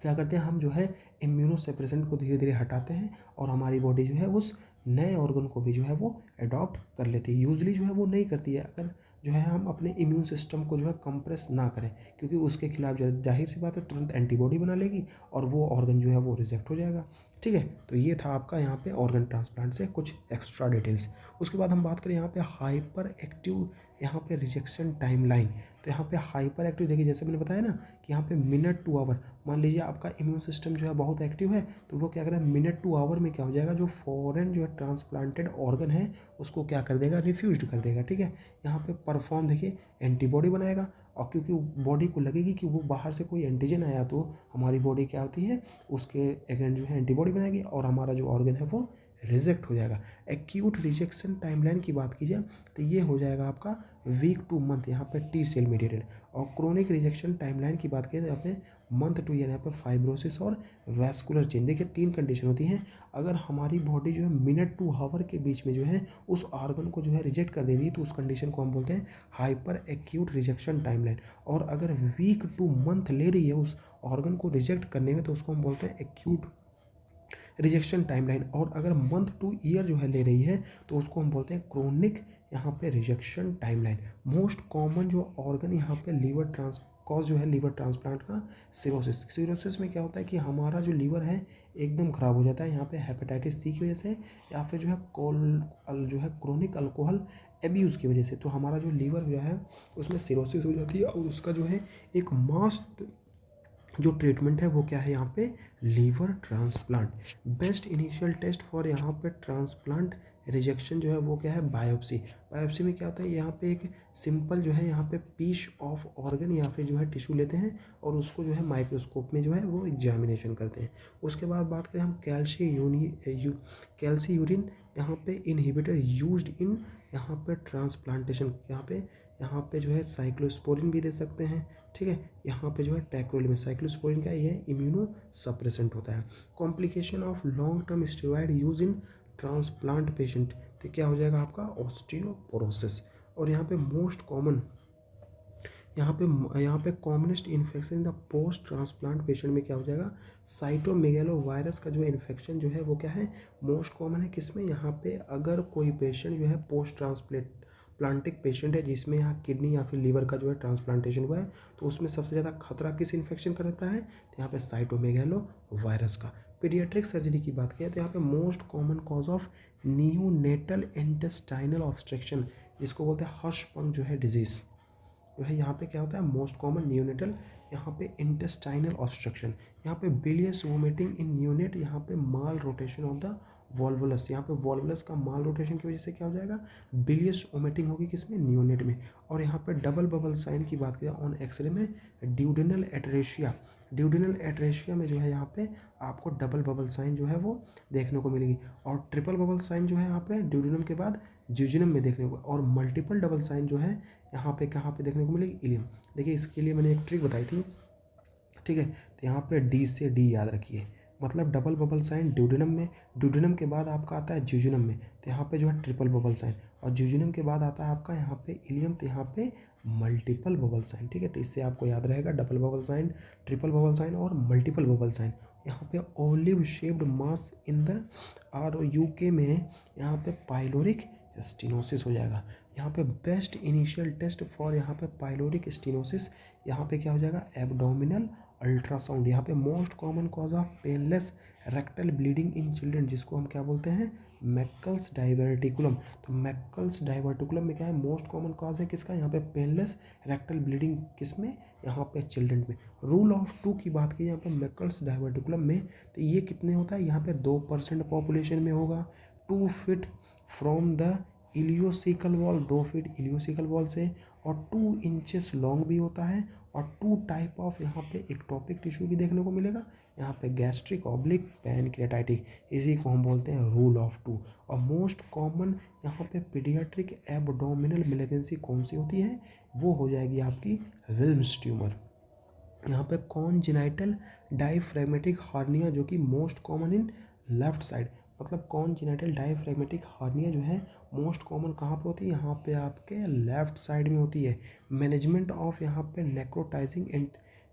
क्या करते हैं, हम जो है इम्यूनो सप्रेसेंट को धीरे धीरे हटाते हैं और हमारी बॉडी जो है उस नए ऑर्गन को भी जो है वो अडॉप्ट कर लेती है। यूजली जो है वो नहीं करती है अगर जो है हम अपने इम्यून सिस्टम को जो है कंप्रेस ना करें, क्योंकि उसके खिलाफ जो जाहिर सी बात है तुरंत एंटीबॉडी बना लेगी और वो ऑर्गन जो है वो रिजेक्ट हो जाएगा। ठीक है, तो ये था आपका यहाँ पे ऑर्गन ट्रांसप्लांट से कुछ एक्स्ट्रा डिटेल्स। उसके बाद हम बात करें यहाँ पे हाइपर एक्टिव यहाँ पे रिजेक्शन टाइमलाइन। तो यहाँ पे हाइपर एक्टिव देखिए, जैसे मैंने बताया ना कि यहाँ पे मिनट टू आवर, मान लीजिए आपका इम्यून सिस्टम जो है बहुत एक्टिव है तो वो क्या करेगा, मिनट टू आवर में क्या हो जाएगा, जो फॉरेन जो है ट्रांसप्लांटेड ऑर्गन है उसको क्या कर देगा, रिफ्यूज कर देगा। ठीक है, यहाँ पे परफॉर्म देखिए एंटीबॉडी बनाएगा, और क्योंकि बॉडी को लगेगी कि वो बाहर से कोई एंटीजन आया तो हमारी बॉडी क्या होती है, उसके अगेंस्ट जो है एंटीबॉडी बनाएगी और हमारा जो ऑर्गन है वो रिजेक्ट हो जाएगा। एक्यूट रिजेक्शन टाइमलाइन की बात कीजिए तो ये हो जाएगा आपका वीक टू मंथ, यहाँ पे टी सेल मीडिएटेड। और क्रोनिक रिजेक्शन टाइमलाइन की बात करें तो यहाँ पे मंथ टू ईयर, यहाँ पे फाइब्रोसिस और वैस्कुलर चेंज। देखिए 3 कंडीशन होती हैं, अगर हमारी बॉडी जो है मिनट टू आवर के बीच में जो है उस ऑर्गन को जो है रिजेक्ट कर दे रही है तो उस कंडीशन को हम बोलते हैं हाइपर एक्यूट रिजेक्शन टाइमलाइन। और अगर वीक टू मंथ ले रही है उस ऑर्गन को रिजेक्ट करने में तो उसको हम बोलते हैं एक्यूट रिजेक्शन टाइमलाइन। और अगर मंथ टू ईयर जो है ले रही है तो उसको हम बोलते हैं क्रोनिक यहाँ पे रिजेक्शन टाइमलाइन। मोस्ट कॉमन जो ऑर्गन यहाँ पे लीवर कॉज जो है लीवर ट्रांसप्लांट का सिरोसिस। सिरोसिस में क्या होता है कि हमारा जो लीवर है एकदम ख़राब हो जाता है, यहाँ पे हेपेटाइटिस सी की वजह से या फिर जो है क्रोनिक अल्कोहल एब्यूज़ की वजह से। तो हमारा जो लीवर जो है उसमें सिरोसिस हो जाती है और उसका जो है एक मास जो ट्रीटमेंट है वो क्या है यहाँ पे, liver transplant. Best initial test for यहाँ पे ट्रांसप्लांट रिजेक्शन जो है वो क्या है, बायोप्सी। बायोप्सी में क्या होता है, यहाँ पे एक सिंपल जो है यहाँ पे पीस ऑफ ऑर्गन या फिर जो है टिश्यू लेते हैं और उसको जो है माइक्रोस्कोप में जो है वो एग्जामिनेशन करते हैं। उसके बाद बात करें हम कैल्सी यूरिन यहाँ पे इनहिबिटर यूज्ड इन यहाँ पे ट्रांसप्लांटेशन। यहाँ पे जो है साइक्लोस्पोरिन भी दे सकते हैं। ठीक है, यहाँ पे जो है टैक्रोलिन में साइक्लोस्पोरिन का ये इम्यूनो सप्रेसेंट होता है। Complication of long term steroid use in transplant patient, तो क्या हो जाएगा आपका ऑस्टियोपोरोसिस। और यहाँ पे मोस्ट कॉमन यहाँ पे commonest infection in the post transplant patient में क्या हो जाएगा, साइटोमेगालो वायरस का जो इन्फेक्शन जो है वो क्या है, मोस्ट कॉमन है। किसमें, यहाँ पे अगर कोई पेशेंट जो है पोस्ट प्लांटिक पेशेंट है जिसमें यहाँ किडनी या फिर लीवर का जो है ट्रांसप्लांटेशन हुआ है तो उसमें सबसे ज़्यादा खतरा किस इन्फेक्शन का रहता है, तो यहाँ पे साइटोमेगालो वायरस का। पीडियाट्रिक सर्जरी की बात करें तो यहाँ पे most common cause of neonatal intestinal obstruction, जिसको बोलते हैं हर्षपंख जो है डिजीज़ जो है, यहाँ पे क्या होता है मोस्ट कॉमन नियोनेटल यहाँ पे इंटेस्टाइनल ऑब्स्ट्रक्शन। यहाँ पे बिलियस वोमिटिंग इन नियोनेट, यहाँ पे माल रोटेशन ऑफ द वॉल्वुलस, यहाँ पे वॉल्वुलस का माल रोटेशन की वजह से क्या हो जाएगा, बिलियस वोमिटिंग होगी किसमें, नियोनेट में। और यहाँ पे डबल बबल साइन की बात करें ऑन एक्सरे में ड्यूडेनल एट्रेशिया, ड्यूडेनल एट्रेशिया में जो है यहाँ पे आपको डबल बबल साइन जो है वो देखने को मिलेगी। और ट्रिपल बबल साइन जो है यहाँ पे ड्यूडेनम के बाद ज्यूजिनम में देखने को, और मल्टीपल डबल साइन जो है यहाँ पे कहाँ पे देखने को मिलेगी, इलियम। देखिए इसके लिए मैंने एक ट्रिक बताई थी। ठीक है, तो यहाँ पे डी से डी याद रखिए, मतलब डबल बबल साइन ड्यूडेनम में, ड्यूडेनम के बाद आपका आता है ज्यूजिनम में, तो यहाँ पे जो है ट्रिपल बबल साइन, और ज्यूजिनम के बाद आता है आपका यहाँ पे इलियम, तो यहाँ पे मल्टीपल बबल साइन। ठीक है, तो इससे आपको याद रहेगा double bubble sign, triple bubble sign और मल्टीपल बबल साइन। यहाँ पे olive shaped mass in the R U Q में यहाँ पे पाइलोरिक स्टेनोसिस हो जाएगा। यहाँ पे बेस्ट इनिशियल टेस्ट फॉर यहाँ पे पाइलोरिक स्टेनोसिस, यहाँ पे क्या हो जाएगा, एब्डोमिनल अल्ट्रासाउंड। यहाँ पे most common cause of painless rectal bleeding in children, जिसको हम क्या बोलते हैं, मैकल्स डाइवर्टिकुलम। तो मैकल्स डाइवर्टिकुलम में क्या है, मोस्ट कॉमन कॉज है किसका, यहाँ पे पेनलेस रेक्टल ब्लीडिंग, किसमें, यहाँ पे चिल्ड्रन में। रूल ऑफ 2 की बात की यहाँ पे मैकल्स डाइवर्टिकुलम में, तो ये कितने होता है, यहाँ पे 2% पॉपुलेशन में होगा। 2 feet from the ileocaecal wall, 2 feet ileocaecal wall से, और 2 इंचेस लॉन्ग भी होता है, और 2 टाइप ऑफ यहाँ पे एक्टोपिक टिश्यू भी देखने को मिलेगा, यहाँ पे गैस्ट्रिक ऑब्लिक पैनक्रियाटाइटिक, इसी को हम बोलते हैं रूल ऑफ 2। और मोस्ट कॉमन यहाँ पे पीडियाट्रिक एब्डोमिनल मैलिग्नेंसी कौन सी होती है, वो हो जाएगी आपकी विल्म्स ट्यूमर। यहाँ पे कॉन्जेनिटल डायफ्रैग्मेटिक हार्निया, जो कि most common in left side, मतलब कॉन्जेनिटल डायफ्रैग्मेटिक हार्निया जो है मोस्ट कॉमन कहाँ पे होती है, यहाँ पे आपके लेफ्ट साइड में होती है। मैनेजमेंट ऑफ यहाँ पे नेक्रोटाइजिंग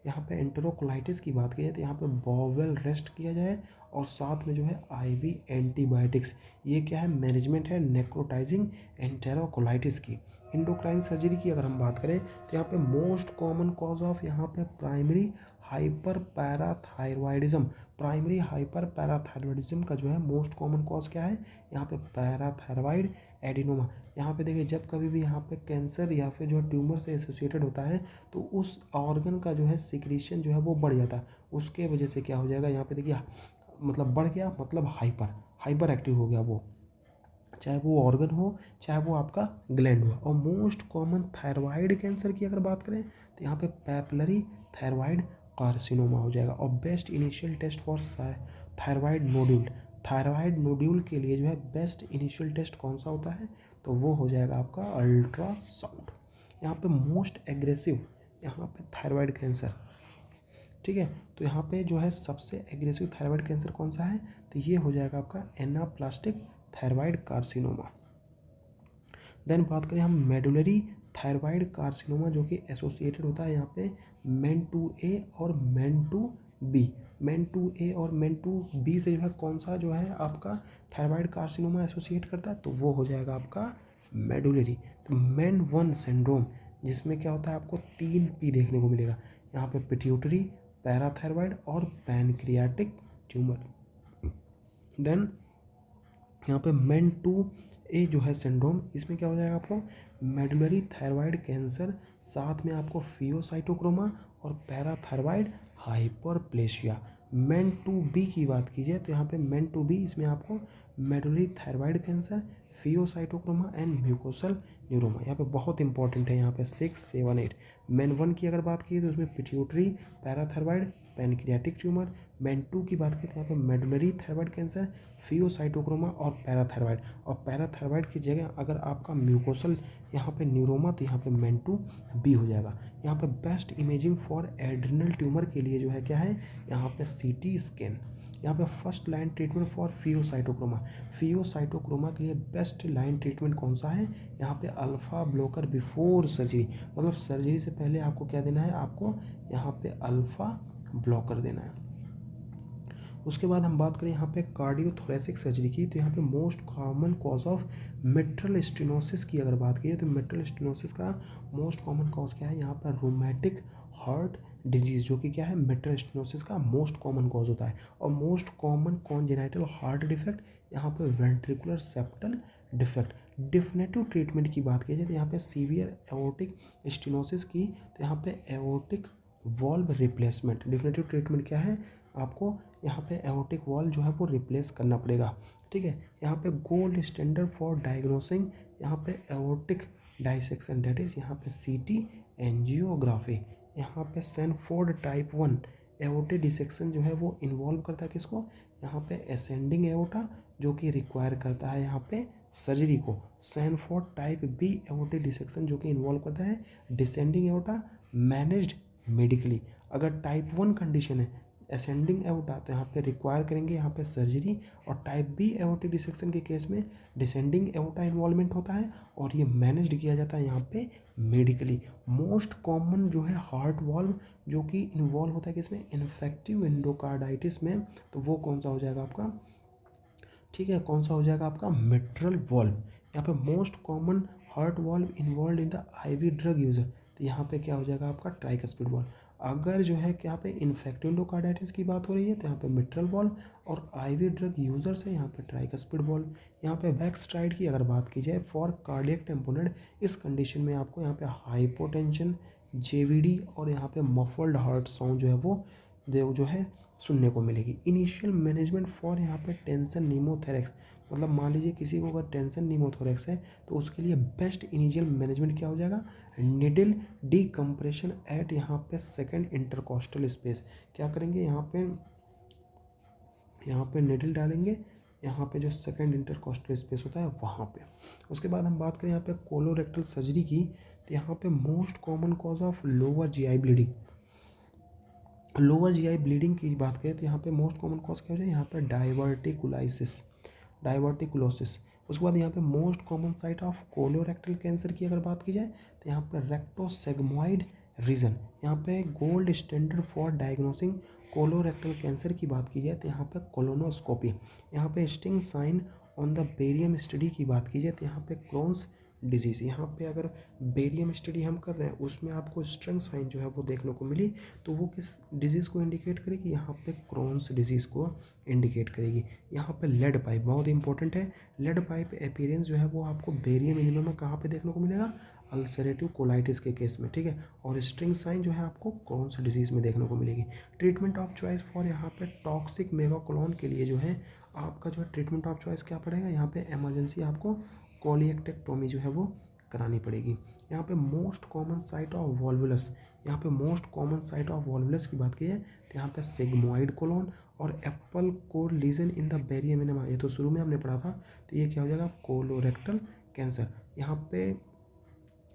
यहाँ पे एंटेरोकोलाइटिस की बात की जाए तो यहाँ पे बॉवेल रेस्ट किया जाए और साथ में जो है आईवी एंटीबायोटिक्स। ये क्या है, मैनेजमेंट है नेक्रोटाइजिंग एंटेरोकोलाइटिस की। इंडोक्राइन सर्जरी की अगर हम बात करें तो यहाँ पे मोस्ट कॉमन कॉज ऑफ यहाँ पे primary hyper parathyroidism. Primary hyper parathyroidism का जो है मोस्ट कॉमन कॉज क्या है, यहाँ पे पैराथायरॉयड एडिनोमा। यहाँ पे देखिए जब कभी भी यहाँ पे कैंसर या फिर जो ट्यूमर से एसोसिएटेड होता है तो उस ऑर्गन का जो है सिक्रीशन जो है वो बढ़ जाता है, उसके वजह से क्या हो जाएगा, यहाँ पे देखिए मतलब बढ़ गया मतलब हाइपर एक्टिव हो गया वो, चाहे वो ऑर्गन हो चाहे वो आपका ग्लैंड हो। और मोस्ट कॉमन थायराइड कैंसर की अगर बात करें तो यहाँ पे पैपिलरी थायराइड कार्सिनोमा हो जाएगा। और best initial test for thyroid nodule, thyroid nodule के लिए जो है बेस्ट इनिशियल टेस्ट कौन सा होता है, तो वो हो जाएगा आपका अल्ट्रासाउंड। यहाँ पे मोस्ट एग्रेसिव यहाँ पे थायराइड कैंसर, ठीक है, तो यहाँ पे जो है सबसे एग्रेसिव थायराइड कैंसर कौन सा है, तो ये हो जाएगा आपका एनाप्लास्टिक थायराइड कार्सिनोमा। देन बात करें हम मेडुलरी थायराइड कार्सिनोमा जो कि एसोसिएटेड होता है यहाँ पे MEN2A और MEN2B। MEN2A और MEN2B से जो है कौन सा जो है आपका थायराइड कार्सिनोमा एसोसिएट करता है, तो वो हो जाएगा आपका मेडुलरी। तो MEN1 सिंड्रोम जिसमें क्या होता है आपको 3P देखने को मिलेगा यहाँ पे, पिट्यूटरी, पैराथायरॉयड और पैनक्रियाटिक ट्यूमर। देन यहाँ पे MEN2A जो है सिंड्रोम, इसमें क्या हो जाएगा आपको मेडुलरी थायराइड कैंसर, साथ में आपको फियोसाइटोक्रोमा और पैराथायरॉयड हाइपरप्लेशिया। MEN2B की बात कीजिए तो यहाँ पे MEN2B इसमें आपको मेडुलरी थायराइड कैंसर, फियोसाइटोक्रोमा एंड म्यूकोसल न्यूरोमा। यहाँ पे बहुत इंपॉर्टेंट है यहाँ पे 6, 7, 8। MEN1 की अगर बात की तो उसमें pituitary, parathyroid, pancreatic tumour. MEN2 की बात करें तो यहाँ पे मेडुलरी थायराइड कैंसर, फियोसाइटोक्रोमा और पैराथायरॉयड। और पैराथायरॉयड की जगह अगर आपका म्यूकोसल यहाँ पे न्यूरोमा तो यहाँ पे MEN2B हो जाएगा। यहाँ पे best imaging for adrenal tumour के लिए जो है क्या है, यहाँ पे CT स्कैन। यहाँ पे फर्स्ट लाइन ट्रीटमेंट फॉर फियोसाइटोक्रोमा, फियोसाइटोक्रोमा के लिए बेस्ट लाइन ट्रीटमेंट कौन सा है, यहाँ पे अल्फ़ा ब्लॉकर बिफोर सर्जरी, मतलब सर्जरी से पहले आपको क्या देना है, आपको यहाँ पे अल्फ़ा ब्लॉकर देना है। उसके बाद हम बात करें यहाँ पे कार्डियोथोरेसिक सर्जरी की, तो यहाँ पे most common cause of mitral stenosis की अगर बात की तो मिट्रल स्टेनोसिस का मोस्ट कॉमन कॉज क्या है, यहाँ पर रोमैटिक हार्ट डिजीज़ जो कि क्या है मिट्रल स्टेनोसिस का मोस्ट कॉमन कॉज होता है। और most common congenital heart defect यहाँ पे ventricular septal defect. Definitive treatment की बात की जाए तो यहाँ पे सीवियर एओर्टिक स्टेनोसिस की तो यहाँ पे aortic valve replacement. Definitive treatment क्या है, आपको यहाँ पे एओर्टिक वॉल्व जो है वो रिप्लेस करना पड़ेगा, ठीक है। यहाँ पे गोल्ड स्टैंडर्ड फॉर डायग्नोसिंग यहाँ पे एओर्टिक डाइसेक्शन, डेट इज यहाँ पे CT एंजियोग्राफी। यहाँ पे सैनफोर्ड टाइप 1 एओर्टिक डिसेक्शन जो है वो इन्वॉल्व करता है किसको, यहाँ पे असेंडिंग एओर्टा जो कि रिक्वायर करता है यहाँ पे सर्जरी को। Sanford type B aortic dissection जो कि इन्वॉल्व करता है डिसेंडिंग एओर्टा, मैनेज्ड मेडिकली। अगर टाइप 1 कंडीशन है असेंडिंग एओर्टा तो यहाँ पे रिक्वायर करेंगे यहाँ पे सर्जरी। और टाइप B एओर्टिक डिसेक्शन के केस में डिसेंडिंग एओर्टा इन्वॉल्वमेंट होता है और ये मैनेज्ड किया जाता है यहाँ पे मेडिकली। मोस्ट कॉमन जो है हार्ट वॉल्व जो कि इन्वॉल्व होता है किसमें, इन्फेक्टिव एंडोकार्डाइटिस में, तो वो कौन सा हो जाएगा आपका, ठीक है, कौन सा हो जाएगा आपका मिट्रल वॉल्व। यहाँ पे most common heart valve involve in the IV drug user, तो यहाँ पे क्या हो जाएगा आपका ट्राइकस्पिड वॉल्व। अगर जो है क्या पे इन्फेक्टिव एंडोकार्डाइटिस की बात हो रही है तो यहाँ पे मिट्रल वॉल्व, और IV ड्रग यूजर्स है यहाँ पे ट्राइकस्पिड वॉल्व। यहाँ पे वैक्सट्राइड की अगर बात की जाए फॉर कार्डियक टेम्पोनेट, इस कंडीशन में आपको यहाँ पे हाइपोटेंशन, JVD और यहाँ पे मफल्ड हार्ट साउंड जो है वो जो है सुनने को मिलेगी। इनिशियल मैनेजमेंट फॉर यहाँ पे टेंशन नीमोथोरेक्स, मतलब मान लीजिए किसी को अगर टेंशन नीमोथोरेक्स है तो उसके लिए बेस्ट इनिशियल मैनेजमेंट क्या हो जाएगा, निडल डीकम्प्रेशन एट यहाँ पे सेकंड इंटरकॉस्टल स्पेस। क्या करेंगे यहाँ पे निडल डालेंगे यहाँ पे जो सेकंड इंटरकॉस्टल स्पेस होता है वहाँ पे। उसके बाद हम बात करें यहाँ पे कोलोरेक्टल सर्जरी की, तो यहाँ पे most common cause of lower GI bleeding, lower GI bleeding की बात करें तो यहाँ पे मोस्ट कॉमन कॉज क्या हो जाए, यहाँ पे डाइवर्टिकुलोसिस। उसके बाद यहाँ पे most common site of colorectal cancer की अगर बात की जाए तो यहाँ पे रेक्टोसेगमॉइड रीज़न, यहाँ पे gold standard for diagnosing colorectal cancer की बात की जाए तो यहाँ पे कोलोनोस्कोपी। यहाँ पे string sign on the barium study की बात की जाए तो यहाँ पे क्रोन्स डिजीज़। यहाँ पे अगर बेरियम स्टडी हम कर रहे हैं उसमें आपको स्ट्रिंग साइन जो है वो देखने को मिली तो वो किस डिजीज़ को इंडिकेट करेगी, यहाँ पे क्रोन्स डिजीज़ को इंडिकेट करेगी। यहाँ पे लेड पाइप बहुत इंपॉर्टेंट है। लेड पाइप अपीयरेंस जो है वो आपको बेरियम एनीमिया में कहाँ पे देखने को मिलेगा, अल्सरेटिव कोलाइटिस के केस में, ठीक है। और स्ट्रिंग साइन जो है आपको क्रोन्स डिजीज़ में देखने को मिलेगी। ट्रीटमेंट ऑफ चॉइस फॉर यहाँ पे टॉक्सिक मेगाकोलोन के लिए जो है आपका जो है ट्रीटमेंट ऑफ चॉइस क्या पड़ेगा, यहाँ पे इमरजेंसी आपको कोलिएक्टेक्टोमी जो है वो करानी पड़ेगी। यहाँ पे most common site of volvulus, यहाँ पे most common site of volvulus की बात की है तो यहाँ पे सिग्मोइड कोलोन और apple core lesion in the barium anaemia, ये तो शुरू में हमने पढ़ा था। तो ये क्या हो जाएगा, कोलोरेक्टल कैंसर। यहाँ पे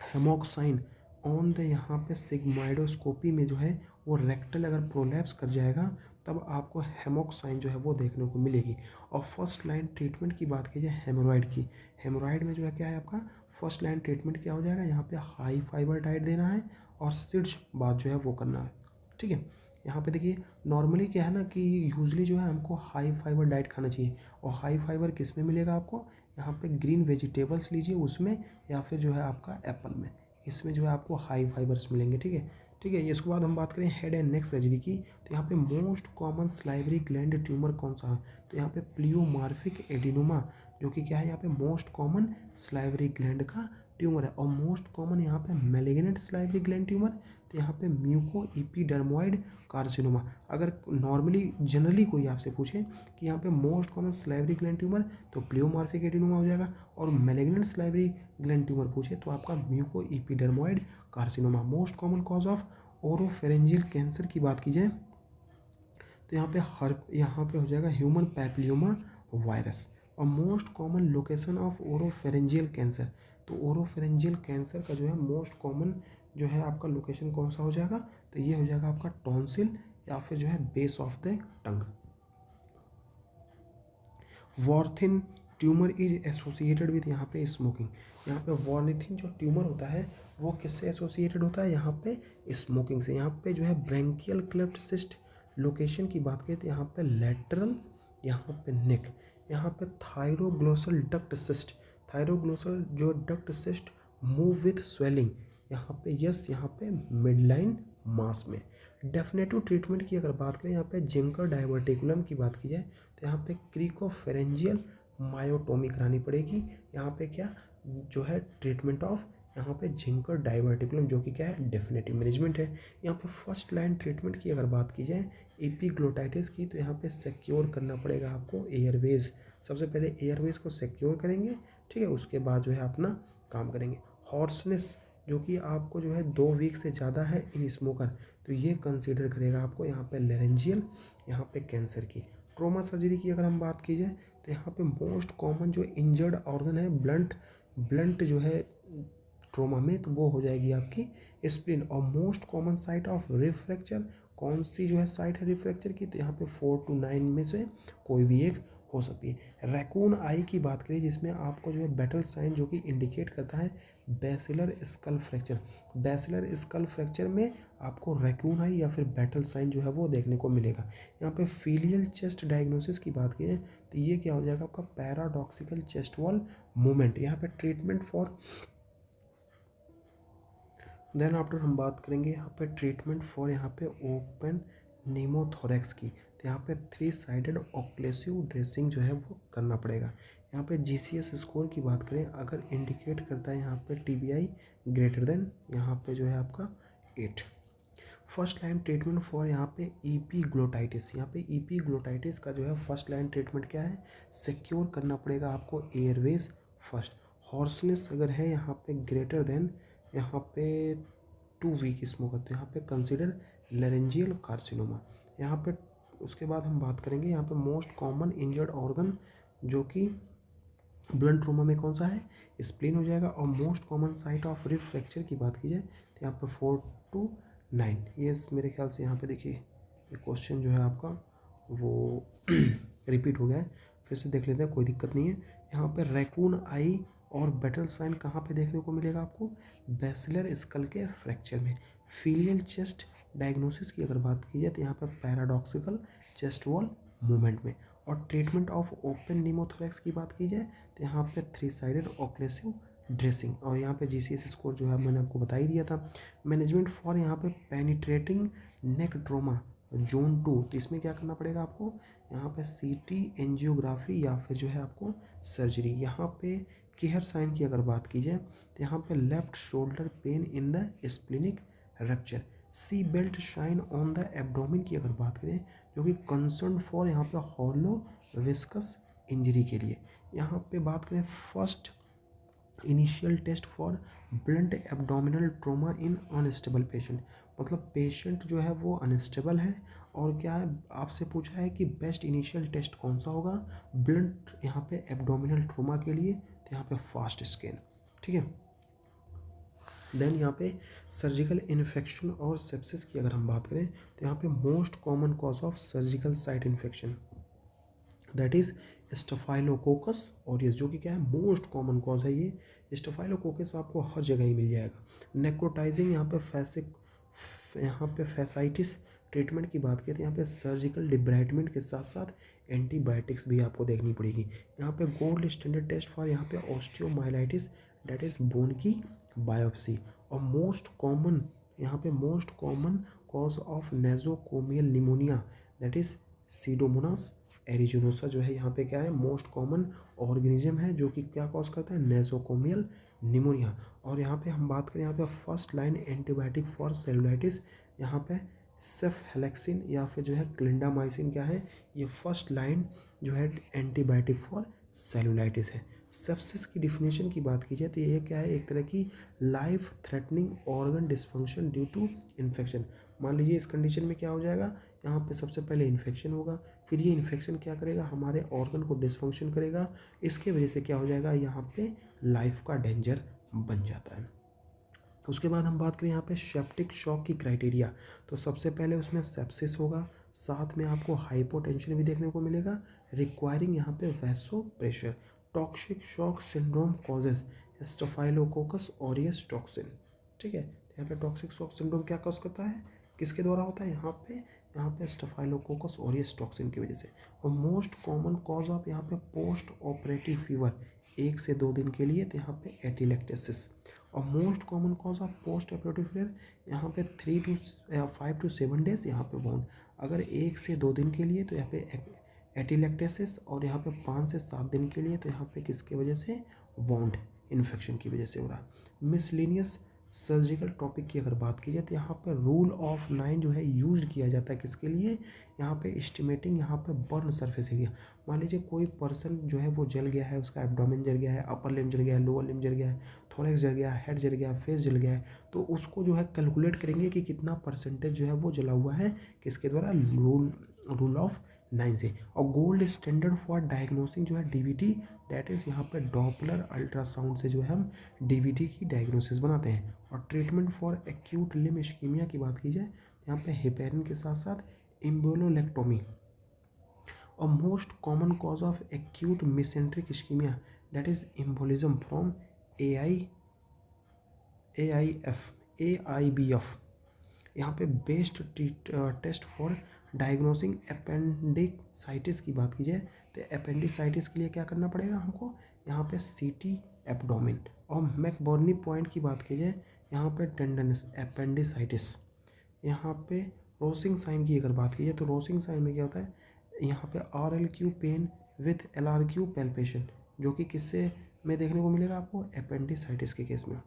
हेमोक्साइन ऑन द यहाँ पे सिग्माइडोस्कोपी में जो है वो रेक्टल अगर प्रोलैप्स कर जाएगा तब आपको हेमोक्साइन जो है वो देखने को मिलेगी। और फर्स्ट लाइन ट्रीटमेंट की बात कीजिए हेमोरॉइड की, हेमोरॉइड में जो है क्या है आपका फर्स्ट लाइन ट्रीटमेंट क्या हो जाएगा, यहाँ पे हाई फाइबर डाइट देना है और सिड्स बात जो है वो करना है, ठीक है। यहाँ पे देखिए नॉर्मली क्या है ना कि यूजली जो है हमको हाई फाइबर डाइट खाना चाहिए और हाई फाइबर किस में मिलेगा आपको, यहाँ पे ग्रीन वेजिटेबल्स लीजिए उसमें या फिर जो है आपका एप्पल में, इसमें जो है आपको हाई फाइबर्स मिलेंगे, ठीक है। ठीक है, इसके बाद हम बात करें हेड एंड नेक सर्जरी की तो यहाँ पे most common salivary gland tumour कौन सा है, तो यहाँ पे प्लियोमार्फिक एडिनोमा जो कि क्या है यहाँ पे मोस्ट कॉमन स्लाइवरी ग्लैंड का ट्यूमर है। और मोस्ट कॉमन यहाँ पे मैलिग्नेंट स्लाइवरी ग्लैंड ट्यूमर तो यहाँ पे म्यूको एपिडर्मोइड कार्सिनोमा। अगर नॉर्मली जनरली कोई आपसे पूछे कि यहाँ पे most common salivary gland tumour तो प्लियोमार्फिक एडिनोमा हो जाएगा, और मैलिग्नेंट स्लाइवरी ग्लैंड ट्यूमर पूछे तो आपका mucoepidermoid carcinoma. Most common cause of oropharyngeal cancer की बात की जाए तो यहाँ पे हो जाएगा ह्यूमन पैपिलोमा वायरस। और most common location of oropharyngeal cancer, तो ओरोफेरेंजियल कैंसर का जो है मोस्ट कॉमन जो है आपका लोकेशन कौन सा हो जाएगा, तो ये हो जाएगा आपका टॉन्सिल या फिर जो है base of the tongue. Warthin tumour is associated with यहाँ पे स्मोकिंग, यहाँ पे वॉर्निथिन जो ट्यूमर होता है वो किससे एसोसिएटेड होता है, यहाँ पे स्मोकिंग से। यहाँ पे जो है ब्रेंकियल क्लेफ्ट सिस्ट लोकेशन की बात करें तो यहाँ पे लेटरल, यहाँ पे नेक, यहाँ पे थायरोग्लोसल डक्ट सिस्ट, थायरोग्लोसल जो duct cyst move with swelling, यहाँ पे यस, यहाँ पे मिडलाइन मास में। डेफिनेटिव ट्रीटमेंट की अगर बात करें यहाँ पे जिंकर डायवर्टिकुलम की बात की जाए तो यहाँ पे क्रिकोफेरेंजियल मायोटोमी करानी पड़ेगी। यहाँ पे क्या जो है ट्रीटमेंट ऑफ यहाँ पे जिंकर डायवर्टिकुलम जो कि क्या है डेफिनेटिव मैनेजमेंट है। यहाँ पे फर्स्ट लाइन ट्रीटमेंट की अगर बात की जाए एपिग्लोटाइटिस की तो यहाँ पे सिक्योर करना पड़ेगा आपको एयरवेज, सबसे पहले एयरवेज को सिक्योर करेंगे, ठीक है, उसके बाद जो है अपना काम करेंगे। हॉर्सनेस जो कि आपको जो है 2 वीक से ज़्यादा है इन स्मोकर तो ये कंसीडर करेगा आपको यहाँ पे लेरेंजियल यहाँ पे कैंसर की। ट्रोमा सर्जरी की अगर हम बात की जाए तो यहाँ पे मोस्ट कॉमन जो इंजर्ड ऑर्गन है ब्लंट जो है ट्रोमा में तो वो हो जाएगी आपकी स्प्लिन। और most common site of rib fracture कौन सी जो है साइट है रिब फ्रैक्चर की, तो यहाँ पे 4 to 9 में से कोई भी एक हो सकती है। रैकून आई की बात करें जिसमें आपको जो है बैटल साइन जो कि इंडिकेट करता है basilar skull fracture, basilar skull fracture में आपको रैकून आई या फिर बैटल साइन जो है वो देखने को मिलेगा। यहाँ पे फीलियल चेस्ट डायग्नोसिस की बात करें तो ये क्या हो जाएगा आपका पैराडॉक्सिकल चेस्ट वॉल मूवमेंट। यहाँ पे ट्रीटमेंट फॉर देन आफ्टर हम बात करेंगे यहाँ पे ट्रीटमेंट फॉर यहाँ पे ओपन नीमोथोरेक्स की, तो यहाँ पे 3 साइडेड ऑक्लेसिव ड्रेसिंग जो है वो करना पड़ेगा। यहाँ पे GCS स्कोर की बात करें अगर इंडिकेट करता है यहाँ पे TBI ग्रेटर देन यहाँ पे जो है आपका 8। फर्स्ट लाइन ट्रीटमेंट फॉर यहाँ पे एपीग्लोटाइटिस, यहाँ पे एपीग्लोटाइटिस का जो है फर्स्ट लाइन ट्रीटमेंट क्या है, सिक्योर करना पड़ेगा आपको एयरवेज फर्स्ट। हॉर्सनेस अगर है यहाँ पे ग्रेटर देन यहाँ पे 2 वीक स्मोकर तो यहाँ पे कंसिडर लेरेंजियल कार्सिनोमा। यहाँ पे उसके बाद हम बात करेंगे यहाँ पे मोस्ट कॉमन इंजर्ड ऑर्गन जो कि ब्लंट ट्रोमा में कौन सा है, स्प्लीन हो जाएगा। और most common site of rib fracture की बात की जाए तो यहाँ पे 4 to 9, ये मेरे ख्याल से यहाँ पे देखिए ये क्वेश्चन जो है आपका वो रिपीट हो गया है, फिर से देख लेते हैं, कोई दिक्कत नहीं है। यहाँ पे रैकून आई और बैटल साइन कहाँ पे देखने को मिलेगा आपको, बेसिलर स्कल के फ्रैक्चर में। फीलियल चेस्ट डायग्नोसिस की अगर बात की जाए तो यहाँ पे पैराडॉक्सिकल चेस्ट वॉल मूवमेंट में, और ट्रीटमेंट ऑफ ओपन निमोथोरेक्स की बात की जाए तो यहाँ पे 3 साइडेड ऑक्लेसिव ड्रेसिंग, और यहाँ पे GCS स्कोर जो है मैंने आपको बता ही दिया था। मैनेजमेंट फॉर यहाँ पे पेनिट्रेटिंग नेक ट्रोमा जोन 2, तो इसमें क्या करना पड़ेगा आपको, यहाँ पे CT एंजियोग्राफी या फिर जो है आपको सर्जरी। यहाँ पे केयर साइन की अगर बात की जाए तो यहाँ पे left shoulder pain in the splenic rupture. Seat belt sign on the abdomen की अगर बात करें, जो कि कंसर्न फॉर यहाँ पे हॉलो विस्कस इंजरी के लिए। यहाँ पे बात करें first initial test for blunt abdominal trauma in unstable patient, मतलब पेशेंट जो है वो अनस्टेबल है, और क्या है आपसे पूछा है कि बेस्ट इनिशियल टेस्ट कौन सा होगा ब्लंट यहाँ पे एब्डोमिनल ट्रोमा के लिए, तो यहाँ पे फास्ट स्कैन। ठीक है, देन यहाँ पे सर्जिकल इन्फेक्शन और सेप्सिस की अगर हम बात करें तो यहाँ पे most common cause of surgical site infection that is staphylococcus aureus, जो कि क्या है मोस्ट कॉमन कॉज है ये। स्टेफाइलोकोकस आपको हर जगह ही मिल जाएगा। नेक्रोटाइजिंग यहाँ पे फैसाइटिस ट्रीटमेंट की बात करें तो यहाँ पे सर्जिकल डिब्राइटमेंट के साथ साथ एंटीबायोटिक्स भी आपको देखनी पड़ेगी। यहाँ पे गोल्ड स्टैंडर्ड टेस्ट फॉर यहाँ पे ऑस्टियोमाइलाइटिस दैट इज बोन की बायोप्सी, और most common cause of nosocomial pneumonia that is pseudomonas aeruginosa, जो है यहाँ पे क्या है मोस्ट कॉमन ऑर्गेनिज्म है जो कि क्या कॉज करता है नेजोकोमियल निमोनिया। और यहाँ पे हम बात करें यहाँ पे first line antibiotic for cellulitis, यहाँ पे सेफहेलेक्सिन या फिर जो है क्लिंडामाइसिन क्या है, ये फर्स्ट लाइन जो है एंटीबायोटिक फॉर सेलुलाइटिस है। सेप्सिस की डिफिनेशन की बात की जाए तो ये क्या है, एक तरह की life threatening organ dysfunction due to infection. मान लीजिए इस कंडीशन में क्या हो जाएगा, यहाँ पे सबसे पहले इन्फेक्शन होगा, फिर ये इन्फेक्शन क्या करेगा हमारे ऑर्गन को डिस्फंक्शन करेगा, इसके वजह से क्या हो जाएगा यहाँ पे लाइफ का डेंजर बन जाता है। उसके बाद हम बात करें यहाँ पे सेप्टिक शॉक की क्राइटेरिया, तो सबसे पहले उसमें सेप्सिस होगा, साथ में आपको हाइपोटेंशन भी देखने को मिलेगा रिक्वायरिंग यहाँ पे vasopressor. Toxic shock syndrome causes staphylococcus aureus toxin. ठीक है, तो यहाँ पे टॉक्सिक शॉक सिंड्रोम क्या कॉज करता है, किसके द्वारा होता है, यहाँ पे स्टेफाइलोकोकस ऑरियस टॉक्सिन की वजह से। और मोस्ट कॉमन कॉज ऑफ यहाँ पे पोस्ट ऑपरेटिव फीवर 1 से 2 दिन के लिए, तो यहाँ पे एटिलेक्टेसिस। और most common cause of post operative fever यहाँ पे 5 to 7 डेज यहाँ पे वाउंड, अगर 1 से 2 दिन के लिए तो यहाँ पे एटिलेक्टेसिस, और यहाँ पे 5 से 7 दिन के लिए तो यहाँ पे किसके वजह से वाउंड इन्फेक्शन की वजह से हो रहा है। मिसलेनियस सर्जिकल टॉपिक की अगर बात की जाए तो यहाँ पे रूल ऑफ 9 जो है यूज किया जाता है किसके लिए, यहाँ पे एस्टिमेटिंग यहाँ पे बर्न सरफेस एरिया। मान लीजिए कोई पर्सन जो है वो जल गया है, उसका एब्डोमेन जल गया है, अपर लिम जल गया है, लोअर लिम जल गया है, थोरैक्स जल गया है, हेड जल गया है, फेस जल गया है, तो उसको जो है कैलकुलेट करेंगे कि कितना परसेंटेज जो है वो जला हुआ है, किसके द्वारा, रूल ऑफ 9 से। और गोल्ड स्टैंडर्ड फॉर डायग्नोसिंग जो है DVT डैट इज़ यहाँ पे डॉपलर अल्ट्रासाउंड से जो है हम DVT की डायग्नोसिस बनाते हैं। और treatment for acute limb ischaemia की बात की जाए यहाँ पे हेपेरिन के साथ साथ एम्ब्रोलेक्टोमी। और most common cause of acute mesenteric ischaemia that is embolism from AIBF। यहाँ पे best test for diagnosing appendicitis की बात की जाए तो अपेंडिसाइटिस के लिए क्या करना पड़ेगा हमको, यहाँ पे CT एब्डोमेन। और मैकबर्नी पॉइंट की बात की जाए यहाँ पे टेंडनस अपेंडिसाइटिस। यहाँ पे रोसिंग साइन की अगर बात की जाए तो रोसिंग साइन में क्या होता है, यहाँ पे RLQ pain with LRQ palpation, जो कि किससे में देखने को मिलेगा आपको, अपेंडिसाइटिस के केस में।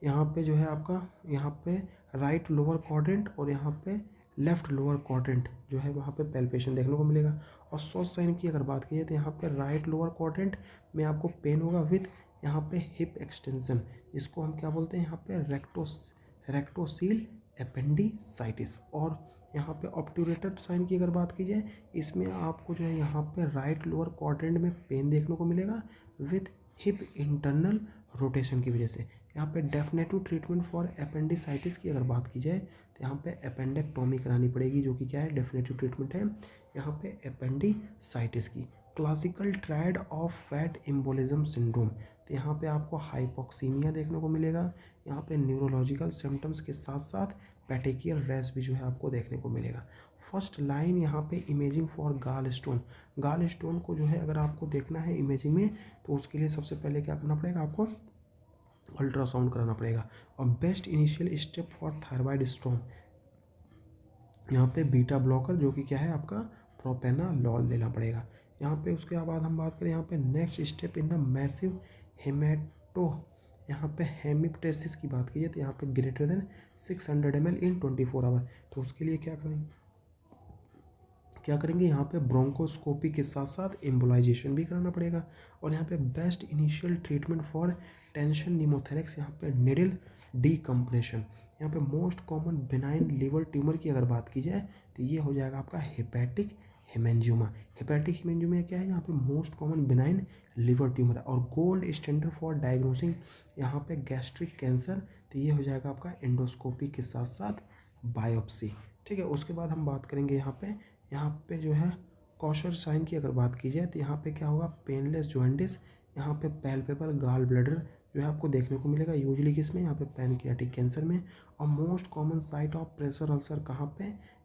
यहाँ पे जो है आपका यहाँ पे राइट लोअर क्वाड्रेंट और यहाँ पे लेफ्ट लोअर क्वाड्रेंट जो है वहाँ पे पैल्पेशन देखने को मिलेगा। और सॉस साइन की अगर बात की जाए तो यहाँ पे राइट लोअर क्वाड्रेंट में आपको पेन होगा विथ यहाँ पे हिप एक्सटेंशन, जिसको हम क्या बोलते हैं यहाँ पे रेक्टोसील एपेंडिसाइटिस। और यहाँ पे ऑब्ट्यूरेटेड साइन की अगर बात की जाए इसमें आपको जो है यहाँ पे राइट लोअर क्वाड्रेंट में पेन देखने को मिलेगा विथ हिप इंटरनल रोटेशन की वजह से। यहाँ पे डेफिनेटिव ट्रीटमेंट फॉर अपेंडिसाइटिस की अगर बात की जाए तो यहाँ पे अपेंडेक्टोमी करानी पड़ेगी, जो कि क्या है डेफिनेटिव ट्रीटमेंट है यहाँ पे अपेंडिसाइटिस की। Classical triad of fat embolism syndrome, तो यहाँ पे आपको हाइपोक्सीमिया देखने को मिलेगा, यहाँ पे न्यूरोलॉजिकल सिम्टम्स के साथ साथ पेटिकियल रैश भी जो है आपको देखने को मिलेगा। फर्स्ट लाइन यहाँ पे इमेजिंग फॉर गाल स्टोन। गाल स्टोन को जो है अगर आपको देखना है इमेजिंग में, तो उसके लिए सबसे पहले क्या करना पड़ेगा, आपको अल्ट्रासाउंड कराना पड़ेगा। और best initial step for thyroid stone, यहाँ पे बीटा ब्लॉकर जो कि क्या है आपका प्रोपेनालॉल देना पड़ेगा यहाँ पे। उसके बाद हम बात करें यहाँ पे next step in the massive haemato, यहाँ पे हेमिप्टेसिस की बात कीजिए तो यहाँ पे ग्रेटर देन 600 ml इन 24 आवर। तो उसके लिए क्या करेंगे यहाँ पे ब्रोंकोस्कोपी के साथ साथ एम्बोलाइजेशन भी कराना पड़ेगा। और यहाँ पे best initial treatment for tension pneumothorax, यहाँ पे निडल डीकम्प्रेशन। यहाँ पे most common benign liver tumour की अगर बात की जाए तो ये हो जाएगा आपका हेपेटिक हेमेंजियोमा। हेपेटिक हेमेंजियोमा क्या है, यहाँ पे most common benign liver tumour है। और गोल्ड स्टैंडर्ड फॉर डायग्नोसिंग यहाँ पे गैस्ट्रिक कैंसर, तो ये हो जाएगा आपका एंडोस्कोपी के साथ साथ बायोप्सी। ठीक है, उसके बाद हम बात करेंगे यहाँ पे जो है कॉशर साइन की अगर बात की जाए तो यहाँ पे क्या होगा, पेनलेस जॉइंटिस, यहाँ पे पैल्पेबल गाल ब्लैडर जो है आपको देखने को मिलेगा यूजुअली किसमें, यहाँ पे पैनक्रियाटिक कैंसर में। और most common site of pressure ulcer कहाँ पे,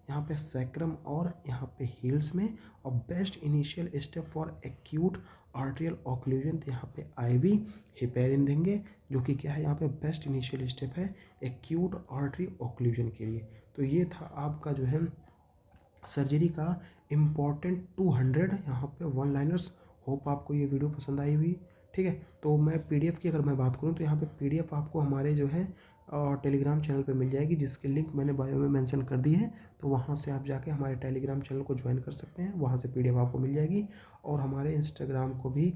यहाँ पे सैक्रम और यहाँ पे हील्स में। और best initial step for acute arterial occlusion, तो यहाँ पे आईवी हेपेरिन देंगे जो कि क्या है यहाँ पे बेस्ट इनिशियल स्टेप है एक्यूट आर्टरी ऑक्लूजन के लिए। तो ये था आपका जो है सर्जरी का इम्पॉर्टेंट 200 यहाँ पे वन लाइनर्स। होप आपको ये वीडियो पसंद आई हुई। ठीक है, तो मैं पीडीएफ की अगर मैं बात करूँ तो यहाँ पे पीडीएफ आपको हमारे जो है टेलीग्राम चैनल पे मिल जाएगी, जिसकी लिंक मैंने बायो में मेंशन कर दी है। तो वहाँ से आप जाके हमारे टेलीग्राम चैनल को ज्वाइन कर सकते हैं, वहाँ से पीडीएफ आपको मिल जाएगी। और हमारे इंस्टाग्राम को भी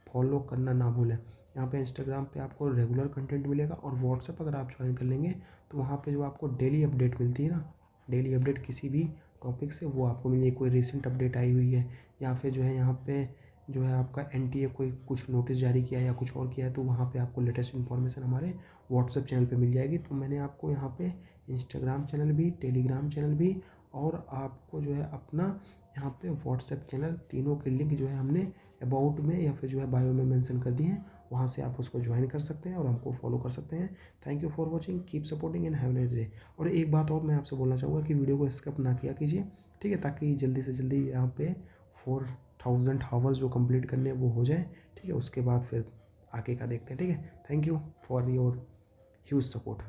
फॉलो करना ना भूलें। यहाँ पे इंस्टाग्राम पे आपको रेगुलर कंटेंट मिलेगा। और व्हाट्सएप अगर आप ज्वाइन कर लेंगे तो वहाँ पे जो आपको डेली अपडेट मिलती है ना, डेली अपडेट किसी भी टॉपिक से वो आपको मिलेगी। कोई रिसेंट अपडेट आई हुई है या फिर जो है यहाँ पे जो है आपका एनटीए कोई कुछ नोटिस जारी किया है या कुछ और किया है, तो वहाँ पे आपको लेटेस्ट इन्फॉर्मेशन हमारे व्हाट्सएप चैनल पे मिल जाएगी। तो मैंने आपको यहाँ पे इंस्टाग्राम चैनल भी, टेलीग्राम चैनल भी और आपको जो है अपना यहाँ पे व्हाट्सएप चैनल, तीनों के लिंक जो है हमने अबाउट में या फिर जो है बायो में मेंशन कर दिए हैं। वहाँ से आप उसको ज्वाइन कर सकते हैं और हमको फॉलो कर सकते हैं। Thank you for watching, keep supporting and have nice day. और एक बात और मैं आपसे बोलना चाहूँगा कि वीडियो को स्किप ना किया कीजिए, ठीक है, ताकि जल्दी से जल्दी यहाँ पे 4000 हावर्स जो कंप्लीट करने हैं वो हो जाए। ठीक है, उसके बाद फिर आगे का देखते हैं। ठीक है, thank you for your huge support.